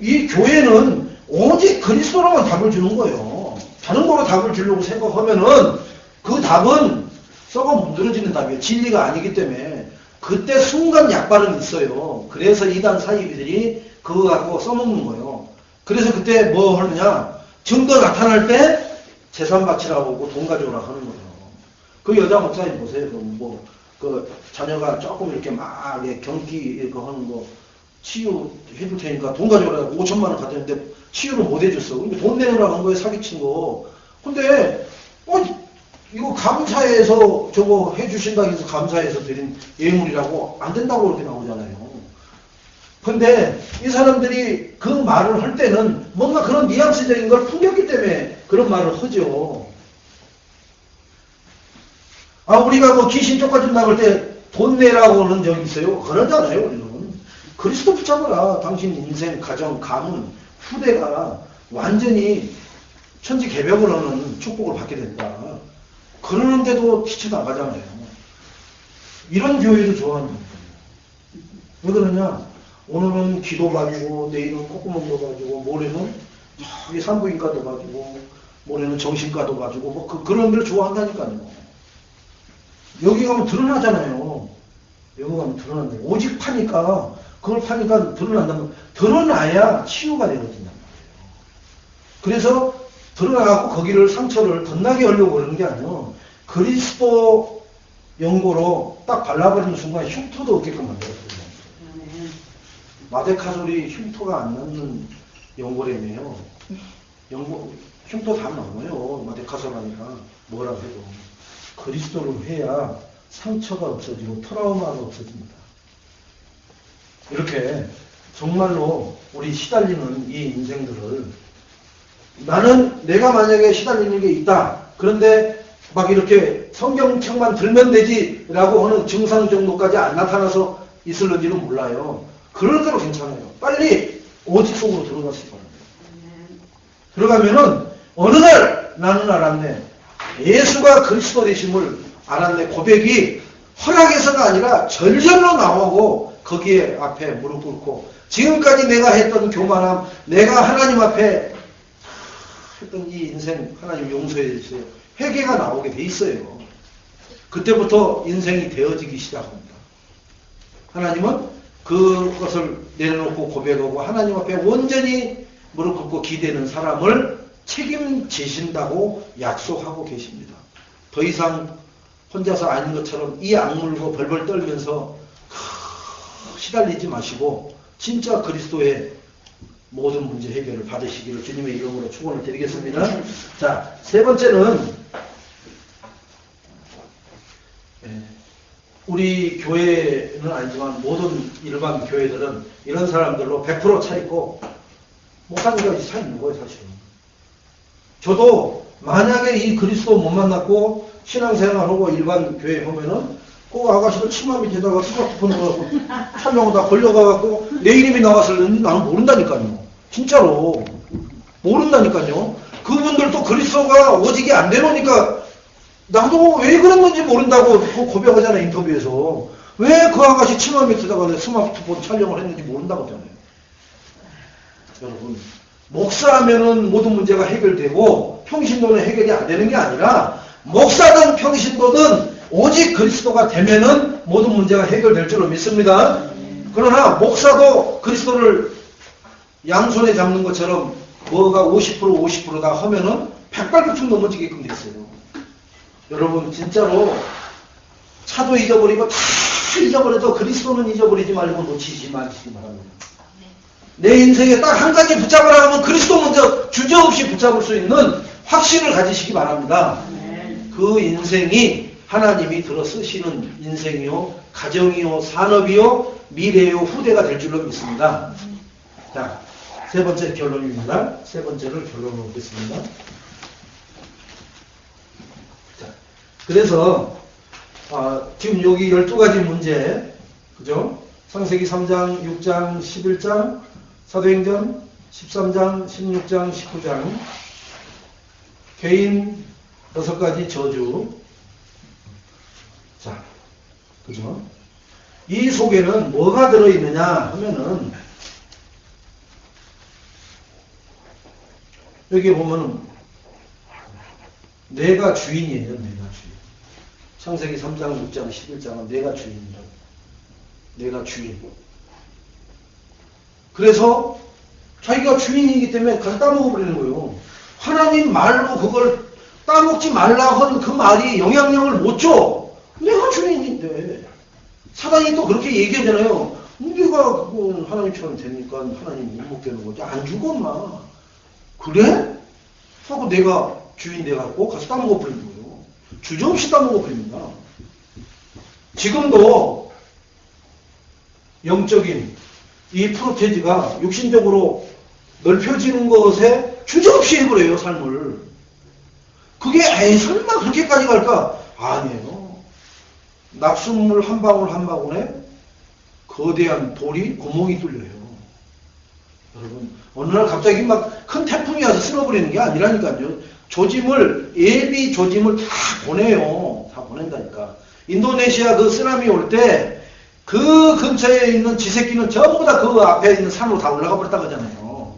이 교회는 오직 그리스도로만 답을 주는 거예요. 다른 거로 답을 주려고 생각하면은 그 답은 썩어 문드러지는 답이에요. 진리가 아니기 때문에. 그때 순간 약발은 있어요. 그래서 이단 사이비들이 그거 갖고 써먹는 거예요. 그래서 그때 뭐 하느냐. 증거 나타날 때 재산 바치라고 하고 돈 가져오라 하는 거예요. 그 여자 목사님 보세요. 그 자녀가 조금 이렇게 막 경기 이렇게 하는 거 치유 해줄 테니까 돈 가져오라고 5천만 원 갖다 줬는데 치유를 못 해줬어. 그러니까 돈 내놓으라고 한 거에 사기친 거. 근데 이거 감사해서 저거 해주신다고 해서 감사해서 드린 예물이라고 안 된다고 그렇게 나오잖아요. 근데 이 사람들이 그 말을 할 때는 뭔가 그런 뉘앙스적인 걸 풍겼기 때문에 그런 말을 하죠. 아, 우리가 뭐 귀신 쫓아준다고 할 때 돈 내라고 하는 적이 있어요? 그러잖아요, 우리는. 그리스도 붙잡아라. 당신 인생, 가정, 가문, 후대가 완전히 천지개벽을 하는 축복을 받게 된다. 그러는데도 뛰쳐나가잖아요. 이런 교회를 좋아하는 거예요. 왜 그러냐? 오늘은 기도 가지고, 내일은 콧구멍도 가지고, 모레는 저기 산부인과도 가지고, 모레는 정신과도 가지고, 뭐 그런 데를 좋아한다니까요. 여기 가면 드러나잖아요. 여기 가면 드러난다. 오직 파니까, 그걸 파니까 드러난다면, 드러나야 치유가 되거든요. 그래서 드러나고 거기를 상처를 덧나게 하려고 그러는 게 아니에요. 그리스도 연고로 딱 발라버리는 순간 흉터도 없게끔 만들었거든요. 마데카솔이 흉터가 안 남는 연고래매요. 흉터 다 남아요. 마데카솔 하니까 뭐라 해도. 그리스도를 해야 상처가 없어지고 트라우마가 없어집니다. 이렇게 정말로 우리 시달리는 이 인생들을 나는 내가 만약에 시달리는 게 있다. 그런데 막 이렇게 성경책만 들면 되지라고 하는 증상 정도까지 안 나타나서 있을는지는 몰라요. 그럴 대로 괜찮아요. 빨리 오직 속으로 들어가시기 바랍니다. 들어가면은 어느 날 나는 알았네. 예수가 그리스도 되심을 알았네. 고백이 허락해서가 아니라 절절로 나오고 거기에 앞에 무릎 꿇고 지금까지 내가 했던 교만함, 내가 하나님 앞에 했던 이 인생 하나님 용서해 주세요. 회개가 나오게 돼 있어요. 그때부터 인생이 되어지기 시작합니다. 하나님은 그것을 내려놓고 고백하고 하나님 앞에 온전히 무릎 꿇고 기대는 사람을 책임지신다고 약속하고 계십니다. 더 이상 혼자서 아닌 것처럼 이 악물고 벌벌 떨면서 시달리지 마시고 진짜 그리스도의 모든 문제 해결을 받으시기를 주님의 이름으로 축원을 드리겠습니다. 자, 세 번째는 우리 교회는 아니지만 모든 일반 교회들은 이런 사람들로 100% 차있고 목사님까지 차있는 거예요, 사실은. 저도 만약에 이 그리스도 못 만났고 신앙생활하고 일반 교회 보면은 그 아가씨들 치마 밑에다가 스마트폰 걸어갖고 촬영하다 걸려가갖고 내 이름이 나왔을는지 나는 모른다니까요. 진짜로 모른다니까요. 그분들도 그리스도가 오직이 안 되노니까 나도 왜 그랬는지 모른다고 고백하잖아요. 인터뷰에서. 왜 그 아가씨 치마 밑에다가 스마트폰 촬영을 했는지 모른다고 하잖아요. 여러분, 목사하면은 모든 문제가 해결되고 평신도는 해결이 안 되는 게 아니라 목사든 평신도든 오직 그리스도가 되면은 모든 문제가 해결될 줄로 믿습니다. 그러나 목사도 그리스도를 양손에 잡는 것처럼 뭐가 50%다 하면은 백발백중 넘어지게끔 됐어요. 여러분 진짜로 차도 잊어버리고 다 잊어버려도 그리스도는 잊어버리지 말고 놓치지 마시기 바랍니다. 내 인생에 딱 한 가지 붙잡으라 하면 그리스도 먼저 주저없이 붙잡을 수 있는 확신을 가지시기 바랍니다. 그 인생이 하나님이 들어 쓰시는 인생이요, 가정이요, 산업이요, 미래요, 후대가 될 줄로 믿습니다. 자, 세 번째 결론입니다. 세 번째를 결론으로 보겠습니다. 자, 그래서 지금 여기 12가지 문제, 그죠? 창세기 3장, 6장, 11장, 사도행전 13장, 16장, 19장, 개인 6가지 저주. 자, 그죠? 이 속에는 뭐가 들어있느냐 하면은, 여기 보면은, 내가 주인이에요, 내가 주인. 창세기 3장, 6장, 11장은 내가 주인이라고. 내가 주인. 그래서 자기가 주인이기 때문에 가서 따먹어버리는 거예요. 하나님 말로 그걸 따먹지 말라 하는 그 말이 영향력을 못 줘. 내가 주인인데. 사단이 또 그렇게 얘기하잖아요. 네가 하나님처럼 되니까 하나님 못 먹게 하는 거지. 안 죽어, 마. 그래? 하고 내가 주인 돼갖고 가서 따먹어버리는 거예요. 주저없이 따먹어버립니다. 지금도 영적인 이 프로테지가 육신적으로 넓혀지는 것에 주저없이 해버려요, 삶을. 그게 에이 설마 그렇게까지 갈까? 아니에요. 낙숫물 한 방울 한 방울에 거대한 돌이 구멍이 뚫려요. 여러분, 어느 날 갑자기 막 큰 태풍이 와서 쓸어버리는 게 아니라니까요. 조짐을, 예비 조짐을 다 보내요. 다 보낸다니까. 인도네시아 그 쓰나미 올 때 그 근처에 있는 지새끼는 전부 다 그 앞에 있는 산으로 다 올라가 버렸다고 하잖아요.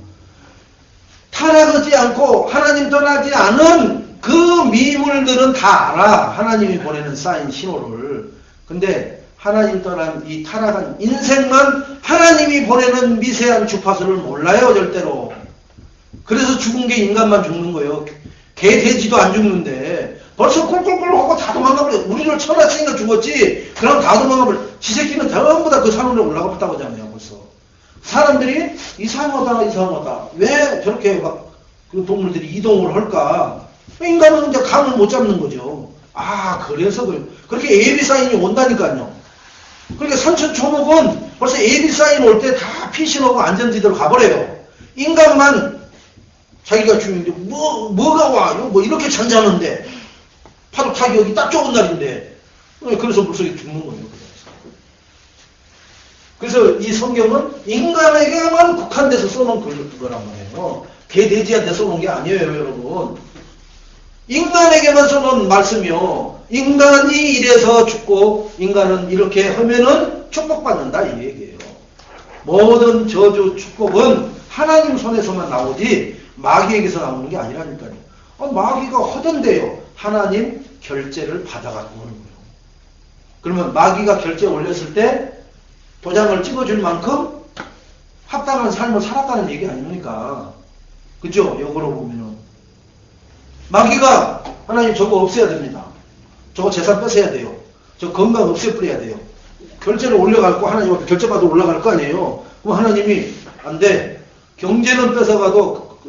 타락하지 않고 하나님 떠나지 않은 그 미물들은 다 알아. 하나님이 보내는 사인 신호를. 근데 하나님 떠난 이 타락한 인생만 하나님이 보내는 미세한 주파수를 몰라요, 절대로. 그래서 죽은 게 인간만 죽는 거예요. 개, 돼지도 안 죽는데 벌써 꿀꿀꿀 하고 다 도망가버려. 우리를 쳐놨으니까 죽었지. 그럼 다 도망가버려. 지새끼는 전부 다 그 산으로 올라가 버렸다고 하잖아요, 벌써. 사람들이 이상하다. 왜 저렇게 막 그 동물들이 이동을 할까? 인간은 이제 감을 못 잡는 거죠. 그래서 그렇게 예비 사인이 온다니까요. 그러니까 산천초목은 벌써 예비 사인 올 때 다 피신하고 안전지대로 가버려요. 인간만 자기가 주인인데 뭐가 와? 뭐 이렇게 잔잔한데 파도 타격이 딱 좋은 날인데 그래서 물속에 죽는 거예요. 그래서 이 성경은 인간에게만 국한돼서 써놓은 거란 말이에요. 개돼지한테 써놓은 게 아니에요, 여러분. 인간에게만 써놓은 말씀이요. 인간이 이래서 죽고 인간은 이렇게 하면은 축복받는다 이 얘기예요. 모든 저주 축복은 하나님 손에서만 나오지 마귀에게서 나오는 게 아니라니까요. 마귀가 하던데요. 하나님 결제를 받아가는 거예요. 그러면 마귀가 결제 올렸을 때 도장을 찍어줄 만큼 합당한 삶을 살았다는 얘기 아닙니까? 그죠? 역으로 보면은. 마귀가 하나님 저거 없애야 됩니다. 저거 재산 뺏어야 돼요. 저 건강 없애버려야 돼요. 결제를 올려갈 거 하나님 앞에 결제받아 올라갈 거 아니에요. 그럼 하나님이 안 돼. 경제는 뺏어가도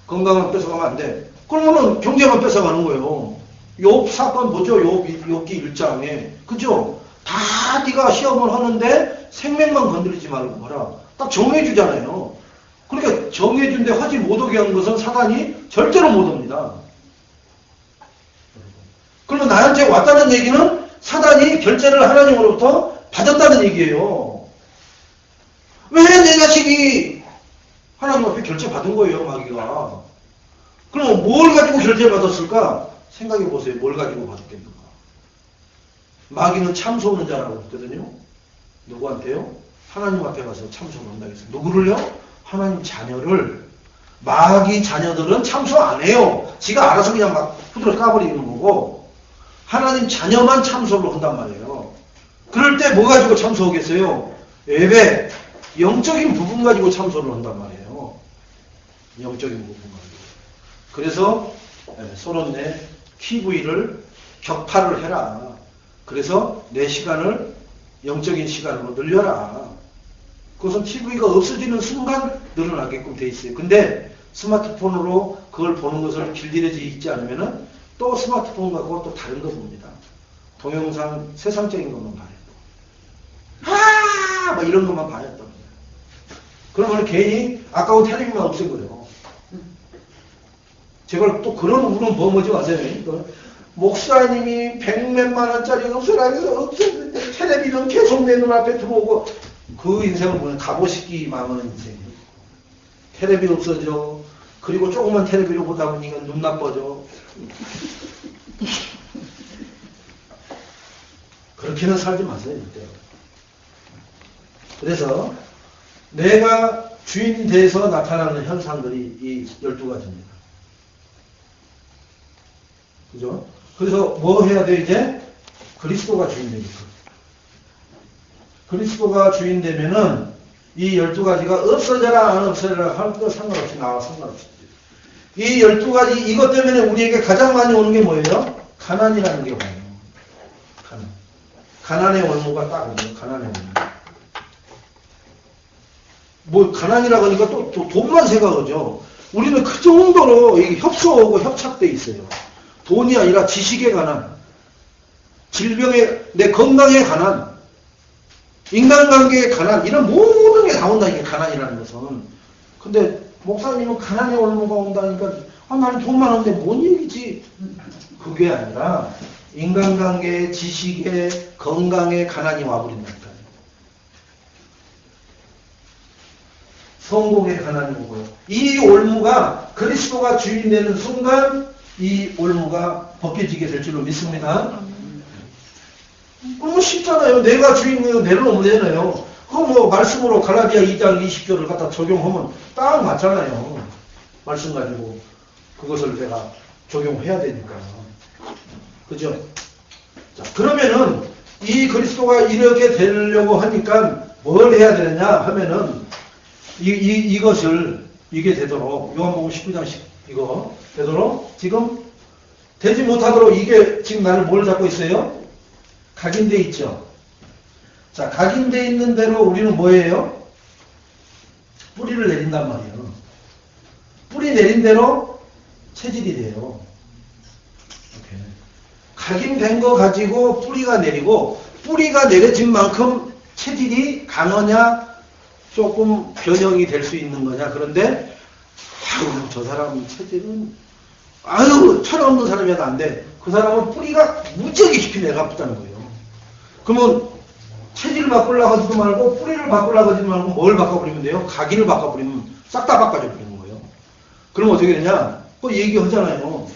건강은 뺏어가면 안 돼. 그러면은 경제만 뺏어가는 거예요. 욥 사건 보죠. 욥기 1장에. 그죠? 다 네가 시험을 하는데 생명만 건드리지 말고 봐라. 딱 정해주잖아요. 그러니까 정해준데 하지 못하게 한 것은 사단이 절대로 못합니다. 그러면 나한테 왔다는 얘기는 사단이 결제를 하나님으로부터 받았다는 얘기예요. 왜 내 자식이 하나님 앞에 결제 받은 거예요, 마귀가. 그럼 뭘 가지고 결제 받았을까? 생각해 보세요. 뭘 가지고 받았겠는가? 마귀는 참소하는 자라고 했거든요. 누구한테요? 하나님 앞에 가서 참소한다고 했어요. 누구를요? 하나님 자녀를. 마귀 자녀들은 참소 안 해요. 지가 알아서 그냥 막 후드러 까버리는 거고 하나님 자녀만 참소를 한단 말이에요. 그럴 때 뭐 가지고 참소하겠어요? 예배, 영적인 부분 가지고 참소를 한단 말이에요. 영적인 부분 가지고. 그래서 서로 내 TV를 격파를 해라. 그래서 내 시간을 영적인 시간으로 늘려라. 그것은 TV가 없어지는 순간 늘어나게끔 돼 있어요. 근데 스마트폰으로 그걸 보는 것을 길들여져 있지 않으면은 또 스마트폰 갖고 또 다른 거 봅니다. 동영상 세상적인 것만 봐요. 막 이런 것만 봐요. 또. 그러면 괜히 아까운 텔레비만 없애버려요. 제발 또 그런 우는 뭐지 마세요. 목사님이 100몇만 원짜리 없애라고 없애는데 텔레비는 계속 내 눈앞에 들어오고 그 인생을 보면 갑오식기 망하는 인생이에요. 텔레비 없어져. 그리고 조그만 텔레비를 보다 보니까 눈 나빠져. 그렇게는 살지 마세요. 이때. 그래서 내가 주인 돼서 나타나는 현상들이 이 12가지입니다. 그죠? 그래서 뭐 해야 돼 이제? 그리스도가 주인 되니까. 그리스도가 주인 되면은 이 12가지가 없어져라 안 없어져라 할 거 상관없이 나와 상관없이. 이 12가지 이것 때문에 우리에게 가장 많이 오는 게 뭐예요? 가난이라는 게 와요. 가난. 가난의 올무가 딱 오죠. 가난의 올무. 뭐 가난이라고 하니까 또 돈만 생각하죠. 우리는 그 정도로 이게 협소하고 협착돼 있어요. 돈이 아니라 지식의 가난, 질병의, 내 건강의 가난, 인간관계의 가난, 이런 모든 게 다 온다, 이게 가난이라는 것은. 근데 목사님은 가난의 올무가 온다니까, 나는 돈 많은데 뭔 얘기지? 그게 아니라 인간관계의, 지식의, 건강의 가난이 와버린다니까요. 성공의 가난이 오고요. 이 올무가 그리스도가 주인 되는 순간 이 올무가 벗겨지게 될 줄로 믿습니다. 그럼 쉽잖아요. 내가 주인이면 내려놓으면 되잖아요. 그거 뭐 말씀으로 갈라디아 2장 20절을 갖다 적용하면 딱 맞잖아요. 말씀 가지고 그것을 내가 적용해야 되니까. 그죠? 자, 그러면은 이 그리스도가 이렇게 되려고 하니까 뭘 해야 되느냐 하면은 이것을 이게 되도록 요한복음 19장 이거 되도록 지금 되지 못하도록 이게 지금 나를 뭘 잡고 있어요? 각인돼 있죠. 자, 각인돼 있는 대로 우리는 뭐예요? 뿌리를 내린단 말이에요. 뿌리 내린 대로 체질이 돼요. 이렇게. 각인된 거 가지고 뿌리가 내리고 뿌리가 내려진 만큼 체질이 강하냐 조금 변형이 될 수 있는 거냐. 그런데 아유, 저 사람 체질은 아유, 철 없는 사람이라도 안 돼. 그 사람은 뿌리가 무지하게 깊이 내려갔다는 거예요. 그러면 체질을 바꾸려고 하지도 말고 뿌리를 바꾸려고 하지도 말고 뭘 바꿔버리면 돼요? 각인을 바꿔버리면 싹 다 바꿔져 버리는 거예요. 그럼 어떻게 되냐? 그 얘기하잖아요.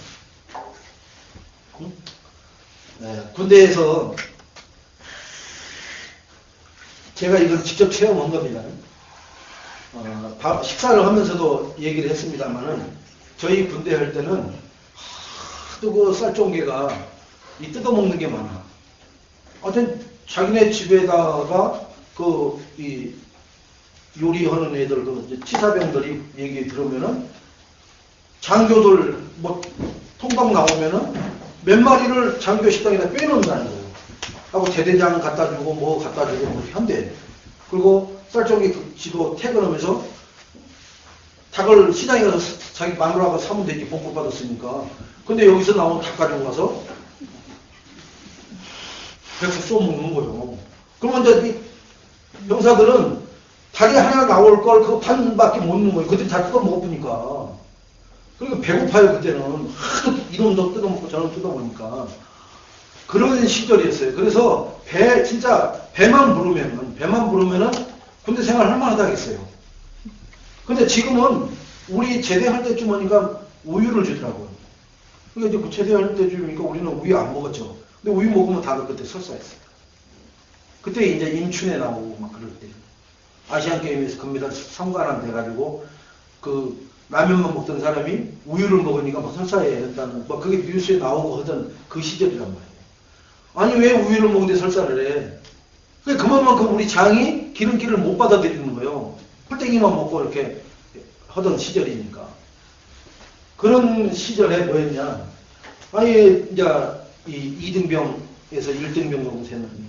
네, 군대에서 제가 이걸 직접 체험한 겁니다. 식사를 하면서도 얘기를 했습니다만은 저희 군대 할 때는 하도 그 쌀종개가 이 뜯어먹는 게 많아. 하여튼 자기네 집에다가 이 요리하는 애들 그 치사병들이 얘기 들으면은 장교들 뭐 통방 나오면은 몇 마리를 장교 식당에다 빼놓는다는 거예요. 하고 대대장 갖다 주고 뭐 갖다 주고 뭐 이렇게 한대. 그리고 쌀종개 지도 퇴근하면서 닭을 시장에 가서 자기 마누라가 사면 되지, 복권 받았으니까. 근데 여기서 나온 닭 가지고 가서 그래서 쏘먹는 거예요. 그러면 이제 이 병사들은 닭이 하나 나올 걸 그 반밖에 못 먹는 거예요. 그때 다 뜯어 먹어보니까. 그러니까 배고파요, 그때는. 하도 이놈도 뜯어먹고 저놈 뜯어먹으니까. 그런 시절이었어요. 그래서 진짜 배만 부르면은 군대 생활 할만하다 하겠어요. 근데 지금은 우리 제대할 때쯤 하니까 우유를 주더라고요. 그러니까 이제 제대할 때쯤이니까 우리는 우유 안 먹었죠. 근데 우유 먹으면 다들 그때 설사했어요. 그때 이제 인춘에 나오고 막 그럴 때. 아시안게임에서 금메달 3관왕 돼가지고 그 라면만 먹던 사람이 우유를 먹으니까 막 설사해야 된다는, 막 그게 뉴스에 나오고 하던 그 시절이란 말이에요. 아니 왜 우유를 먹는데 설사를 해? 그만큼 우리 장이 기름기를 못 받아들이는 거예요. 풀떼기만 먹고 이렇게 하던 시절이니까. 그런 시절에 뭐였냐? 아예 이제 이 2등병에서 1등병 정도는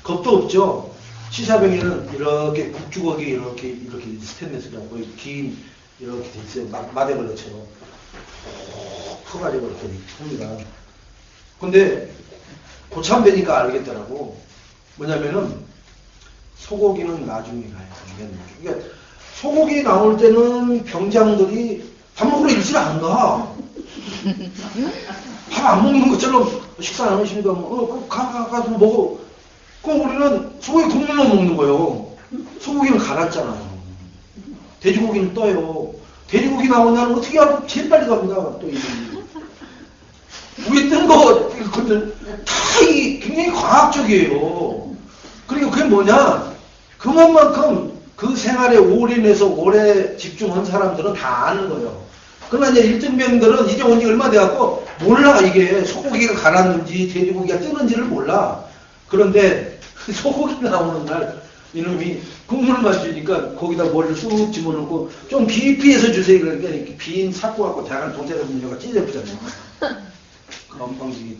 겁도 없죠. 시사병에는 이렇게 국주걱이 이렇게 스테인레스라고 긴 이렇게 돼 있어요. 마대벌레처럼 커가지고 이렇게 합니다. 근데 고참 되니까 알겠더라고. 뭐냐면은 소고기는 나중에 가요. 그러니까 소고기 나올 때는 병장들이 밥 먹으러 일찍 안 가. 밥 안 먹는 것처럼 식사 안 하십니까? 가서 먹어. 그럼 우리는 소고기 국물만 먹는 거예요. 소고기는 갈았잖아요. 돼지고기는 떠요. 돼지고기 나온 날은 어떻게 하고 제일 빨리 갑니다. 또 이름이. 위에 뜬 거, 근데 다 굉장히 과학적이에요. 그러니까 그게 뭐냐? 그만큼 그 생활에 올인해서 오래 집중한 사람들은 다 아는 거예요. 그러나 이제 1등병들은 이제 온 지 얼마 돼갖고 몰라, 이게 소고기가 갈았는지 돼지고기가 뜨는지를 몰라. 그런데 소고기 나오는 날 이놈이 국물만 주니까 거기다 머리를 쑥 집어넣고 좀 깊이 해서 주세요. 그러니까 이렇게 빈 삭고 갖고 대강 동태가 문제가 찢어지잖아요. 건방지기.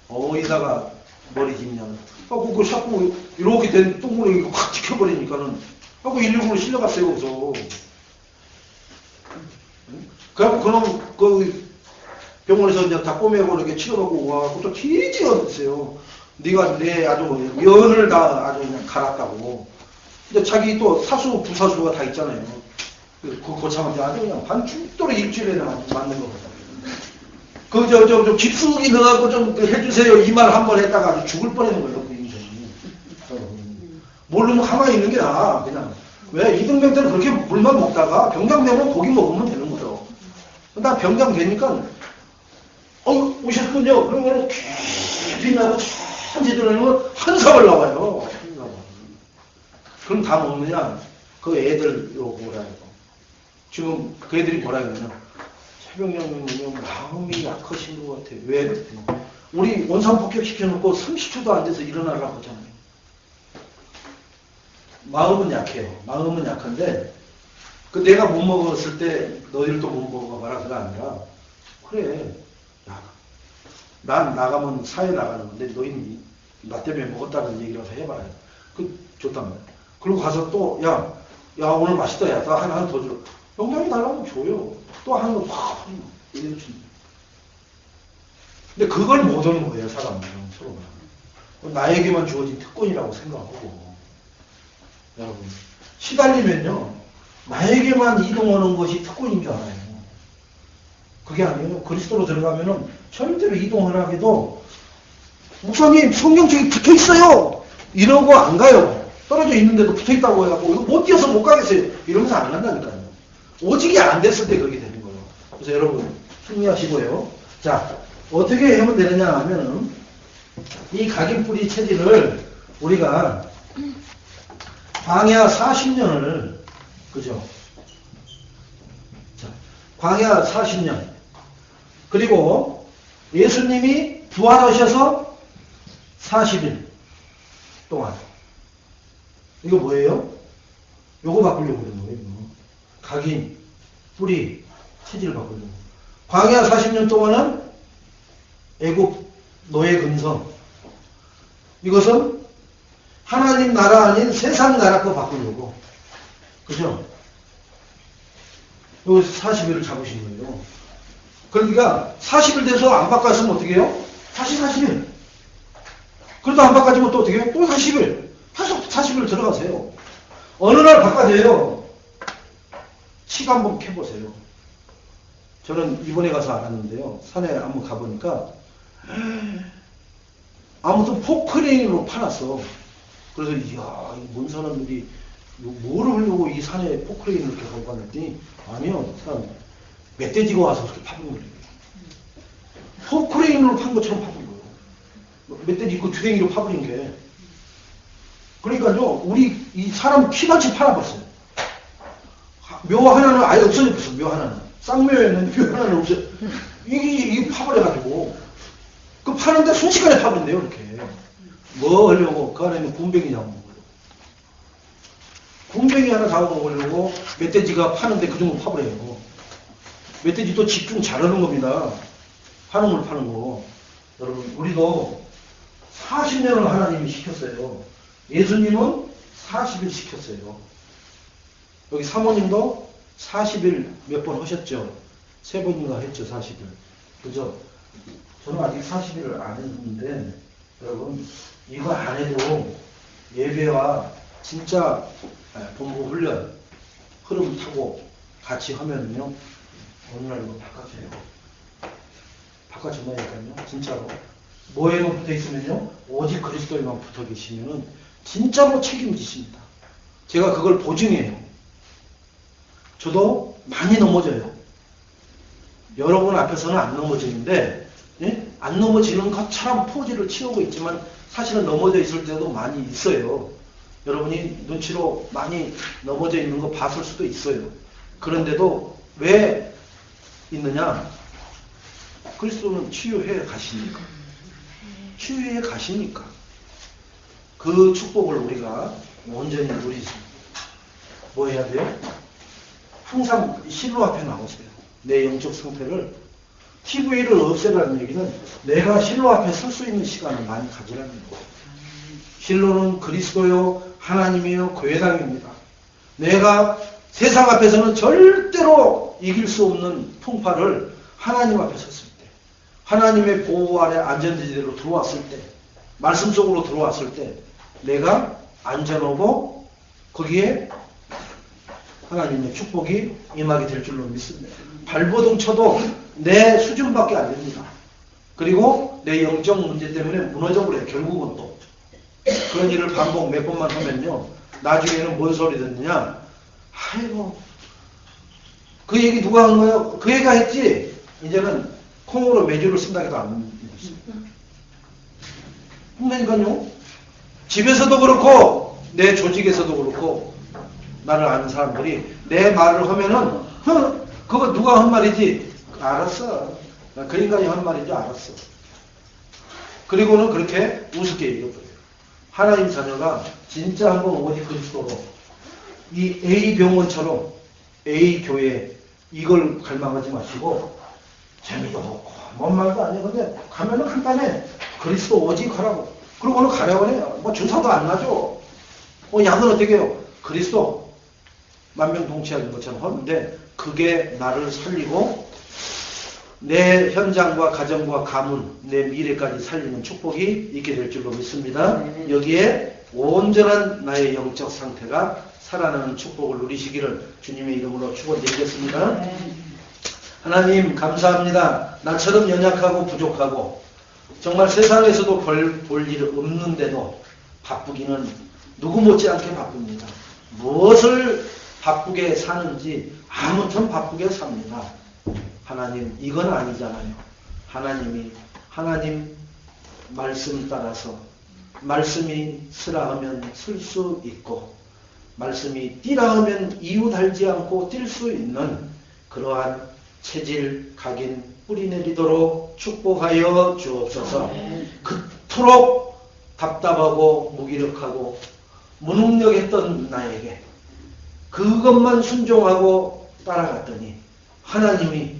어디다가 머리 짚냐. 하고 그 삭고 이렇게 된 똥구멍이 확 찍혀버리니까는 하고 119로 실려갔어요, 거기서. 그래갖고 그놈 그 병원에서 이제 다 꼬매고 이렇게 치료하고 와갖고 또 뒤지었어요. 네가 내 아주 면을 다 아주 그냥 갈았다고. 근데 자기 또 사수, 부사수가 다 있잖아요. 그 고참한테 아주 그냥 반죽도로 일주일에 맞는 거거든. 좀 깊숙이 넣어갖고 좀 해주세요. 이 말 한 번 했다가 아주 죽을 뻔했는 거예요, 그 인생이. 모르면 가만히 있는 게 나아, 그냥. 왜? 이등병 때는 그렇게 물만 먹다가 병장 되면 고기 먹으면 되는 거죠. 나 병장 되니까, 오셨군요. 그러면 깊이 나고 천지 들어오면 한사월 나와요. 그럼 다 먹느냐? 그 애들, 뭐라고. 지금 그 애들이 뭐라 그러냐? 최병장님은 마음이 약하신 것 같아요. 왜? 우리 원상폭격 시켜놓고 30초도 안 돼서 일어나려고 하잖아요. 마음은 약해요. 마음은 약한데, 그 내가 못 먹었을 때 너희들도 못 먹어봐라가 아니라, 그래. 난 나가면 사회 나가는 건데 너희는 나 때문에 먹었다는 얘기라서 해봐요. 좋단 말이야. 그리고 가서 또, 야, 오늘 맛있다. 야, 나 하나 더 줘. 병장이 달라고 줘요. 또 하는 거 확, 이래 줍니다. 근데 그걸 못 하는 거예요, 사람들은, 서로가. 나에게만 주어진 특권이라고 생각하고. 여러분, 시달리면요, 나에게만 이동하는 것이 특권인 줄 알아요. 그게 아니에요. 그리스도로 들어가면은 절대로 이동을 하기도 목사님 성경책이 붙어 있어요. 이러고 안 가요. 떨어져 있는데도 붙어 있다고 해갖고 이거 못 뛰어서 못 가겠어요. 이러면서 안 간다니까요. 오직이 안 됐을 때 그렇게 되는 거예요. 그래서 여러분 승리하시고요. 자, 어떻게 하면 되느냐 하면은 이 각인뿌리 체질을 우리가 광야 40년을 그죠? 자, 광야 40년 그리고 예수님이 부활하셔서 40일 동안 이거 뭐예요? 요거 바꾸려고 그러는 거예요. 각인, 뿌리, 체질을 바꾸려고. 광야 40년 동안은 애국 노예 근성. 이것은 하나님 나라 아닌 세상 나라 거 바꾸려고. 그죠? 여기서 40일을 잡으신 거예요. 그러니까 40일 돼서 안 바꿨으면 어떻게 해요? 다시 40일. 그래도 안 바꿔지면 또 어떻게 해요? 또 40일. 계속 40일 들어가세요. 어느 날 바꿔져요. 칙 한번 켜보세요. 저는 이번에 가서 알았는데요. 산에 한번 가보니까 아무튼 포크레인으로 팔았어. 그래서 이야, 뭔 사람들이 뭐를 하려고 이 산에 포크레인을 이렇게 갖고 갔더니 아니요, 사람 멧돼지가 와서 그렇게 파는 거예요. 포크레인으로 판 것처럼 파는 거예요. 멧돼지 그 주댕이로 파버린 게. 그러니까요, 우리 이 사람 피같이 팔아봤어요. 묘 하나는 아예 없어져 버렸어. 묘 하나는 쌍묘였는데 묘 하나는 없어요. 이게 파버려가지고 그 파는데 순식간에 파버린대요. 이렇게 뭐 하려고 그 안에는 군뱅이 잡아먹으려고, 군뱅이 하나 잡아먹으려고 멧돼지가 파는데 그 정도 파버려요. 멧돼지도 집중 잘하는 겁니다. 파는 걸 파는 거. 여러분 우리도 40년을 하나님이 시켰어요. 예수님은 40일 시켰어요. 여기 사모님도 40일 몇 번 하셨죠? 3번인가 했죠, 40일. 그죠? 저는 아직 40일을 안 했는데, 여러분, 이거 안 해도 예배와 진짜 본부 훈련, 흐름 타고 같이 하면요, 어느 날 이거 바꿔줘요. 바꿔준다니까요, 진짜로. 뭐에만 붙어 있으면요, 오직 그리스도에만 붙어 계시면은 진짜로 책임지십니다. 제가 그걸 보증해요. 저도 많이 넘어져요. 여러분 앞에서는 안 넘어지는데, 예? 안 넘어지는 것처럼 포즈를 취하고 있지만 사실은 넘어져 있을 때도 많이 있어요. 여러분이 눈치로 많이 넘어져 있는 거 봤을 수도 있어요. 그런데도 왜 있느냐? 그리스도는 치유해 가시니까. 치유해 가시니까. 그 축복을 우리가 온전히 누리지. 뭐 해야 돼요? 항상 실로 앞에 나오세요. 내 영적 상태를. TV를 없애라는 얘기는 내가 실로 앞에 설 수 있는 시간을 많이 가지라는 거예요. 실로는 그리스도요, 하나님이요, 교회당입니다. 내가 세상 앞에서는 절대로 이길 수 없는 풍파를 하나님 앞에 섰을 때, 하나님의 보호 아래 안전지대로 들어왔을 때, 말씀 속으로 들어왔을 때 내가 안전하고 거기에 하나님의 축복이 임하게 될 줄로 믿습니다. 발버둥 쳐도 내 수준밖에 안 됩니다. 그리고 내 영적 문제 때문에 무너져 버려요. 결국은 또. 그런 일을 반복 몇 번만 하면요, 나중에는 뭔 소리 듣느냐? 아이고, 그 얘기 누가 한 거예요? 그 애가 했지? 이제는 콩으로 매주를 쓴다 해도 안 믿습니다. 그러니까요, 집에서도 그렇고 내 조직에서도 그렇고 나를 아는 사람들이 내 말을 하면은 그거 누가 한 말이지? 알았어. 그 인간이 한 말인지 알았어. 그리고는 그렇게 우습게 얘기해버려요. 하나님 자녀가 진짜 한번 오직 그리스도로 이 A 병원처럼 A 교회 이걸 갈망하지 마시고 재미도 없고 뭔 말도 아니에요. 근데 가면은 한 단에 그리스도 오직 하라고. 그러고는 가려고 해요. 뭐 주사도 안 나죠. 약은 어떻게 해요? 그리스도 만병통치약인 것처럼 하는데 그게 나를 살리고 내 현장과 가정과 가문, 내 미래까지 살리는 축복이 있게 될 줄로 믿습니다. 여기에 온전한 나의 영적 상태가 살아나는 축복을 누리시기를 주님의 이름으로 축원드리겠습니다. 하나님 감사합니다. 나처럼 연약하고 부족하고 정말 세상에서도 볼 일 없는데도 바쁘기는 누구 못지않게 바쁩니다. 무엇을 바쁘게 사는지 아무튼 바쁘게 삽니다. 하나님 이건 아니잖아요. 하나님이 하나님 말씀 따라서 말씀이 쓰라 하면 쓸 수 있고 말씀이 뛰라 하면 이유 달지 않고 뛸 수 있는 그러한 체질, 각인, 뿌리 내리도록 축복하여 주옵소서. 그토록 답답하고 무기력하고 무능력했던 나에게 그것만 순종하고 따라갔더니 하나님이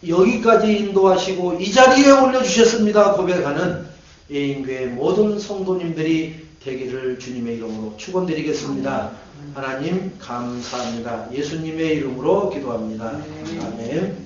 여기까지 인도하시고 이 자리에 올려주셨습니다. 고백하는 예인교회 모든 성도님들이 되기를 주님의 이름으로 축원드리겠습니다. 하나님 감사합니다. 예수님의 이름으로 기도합니다. 아멘.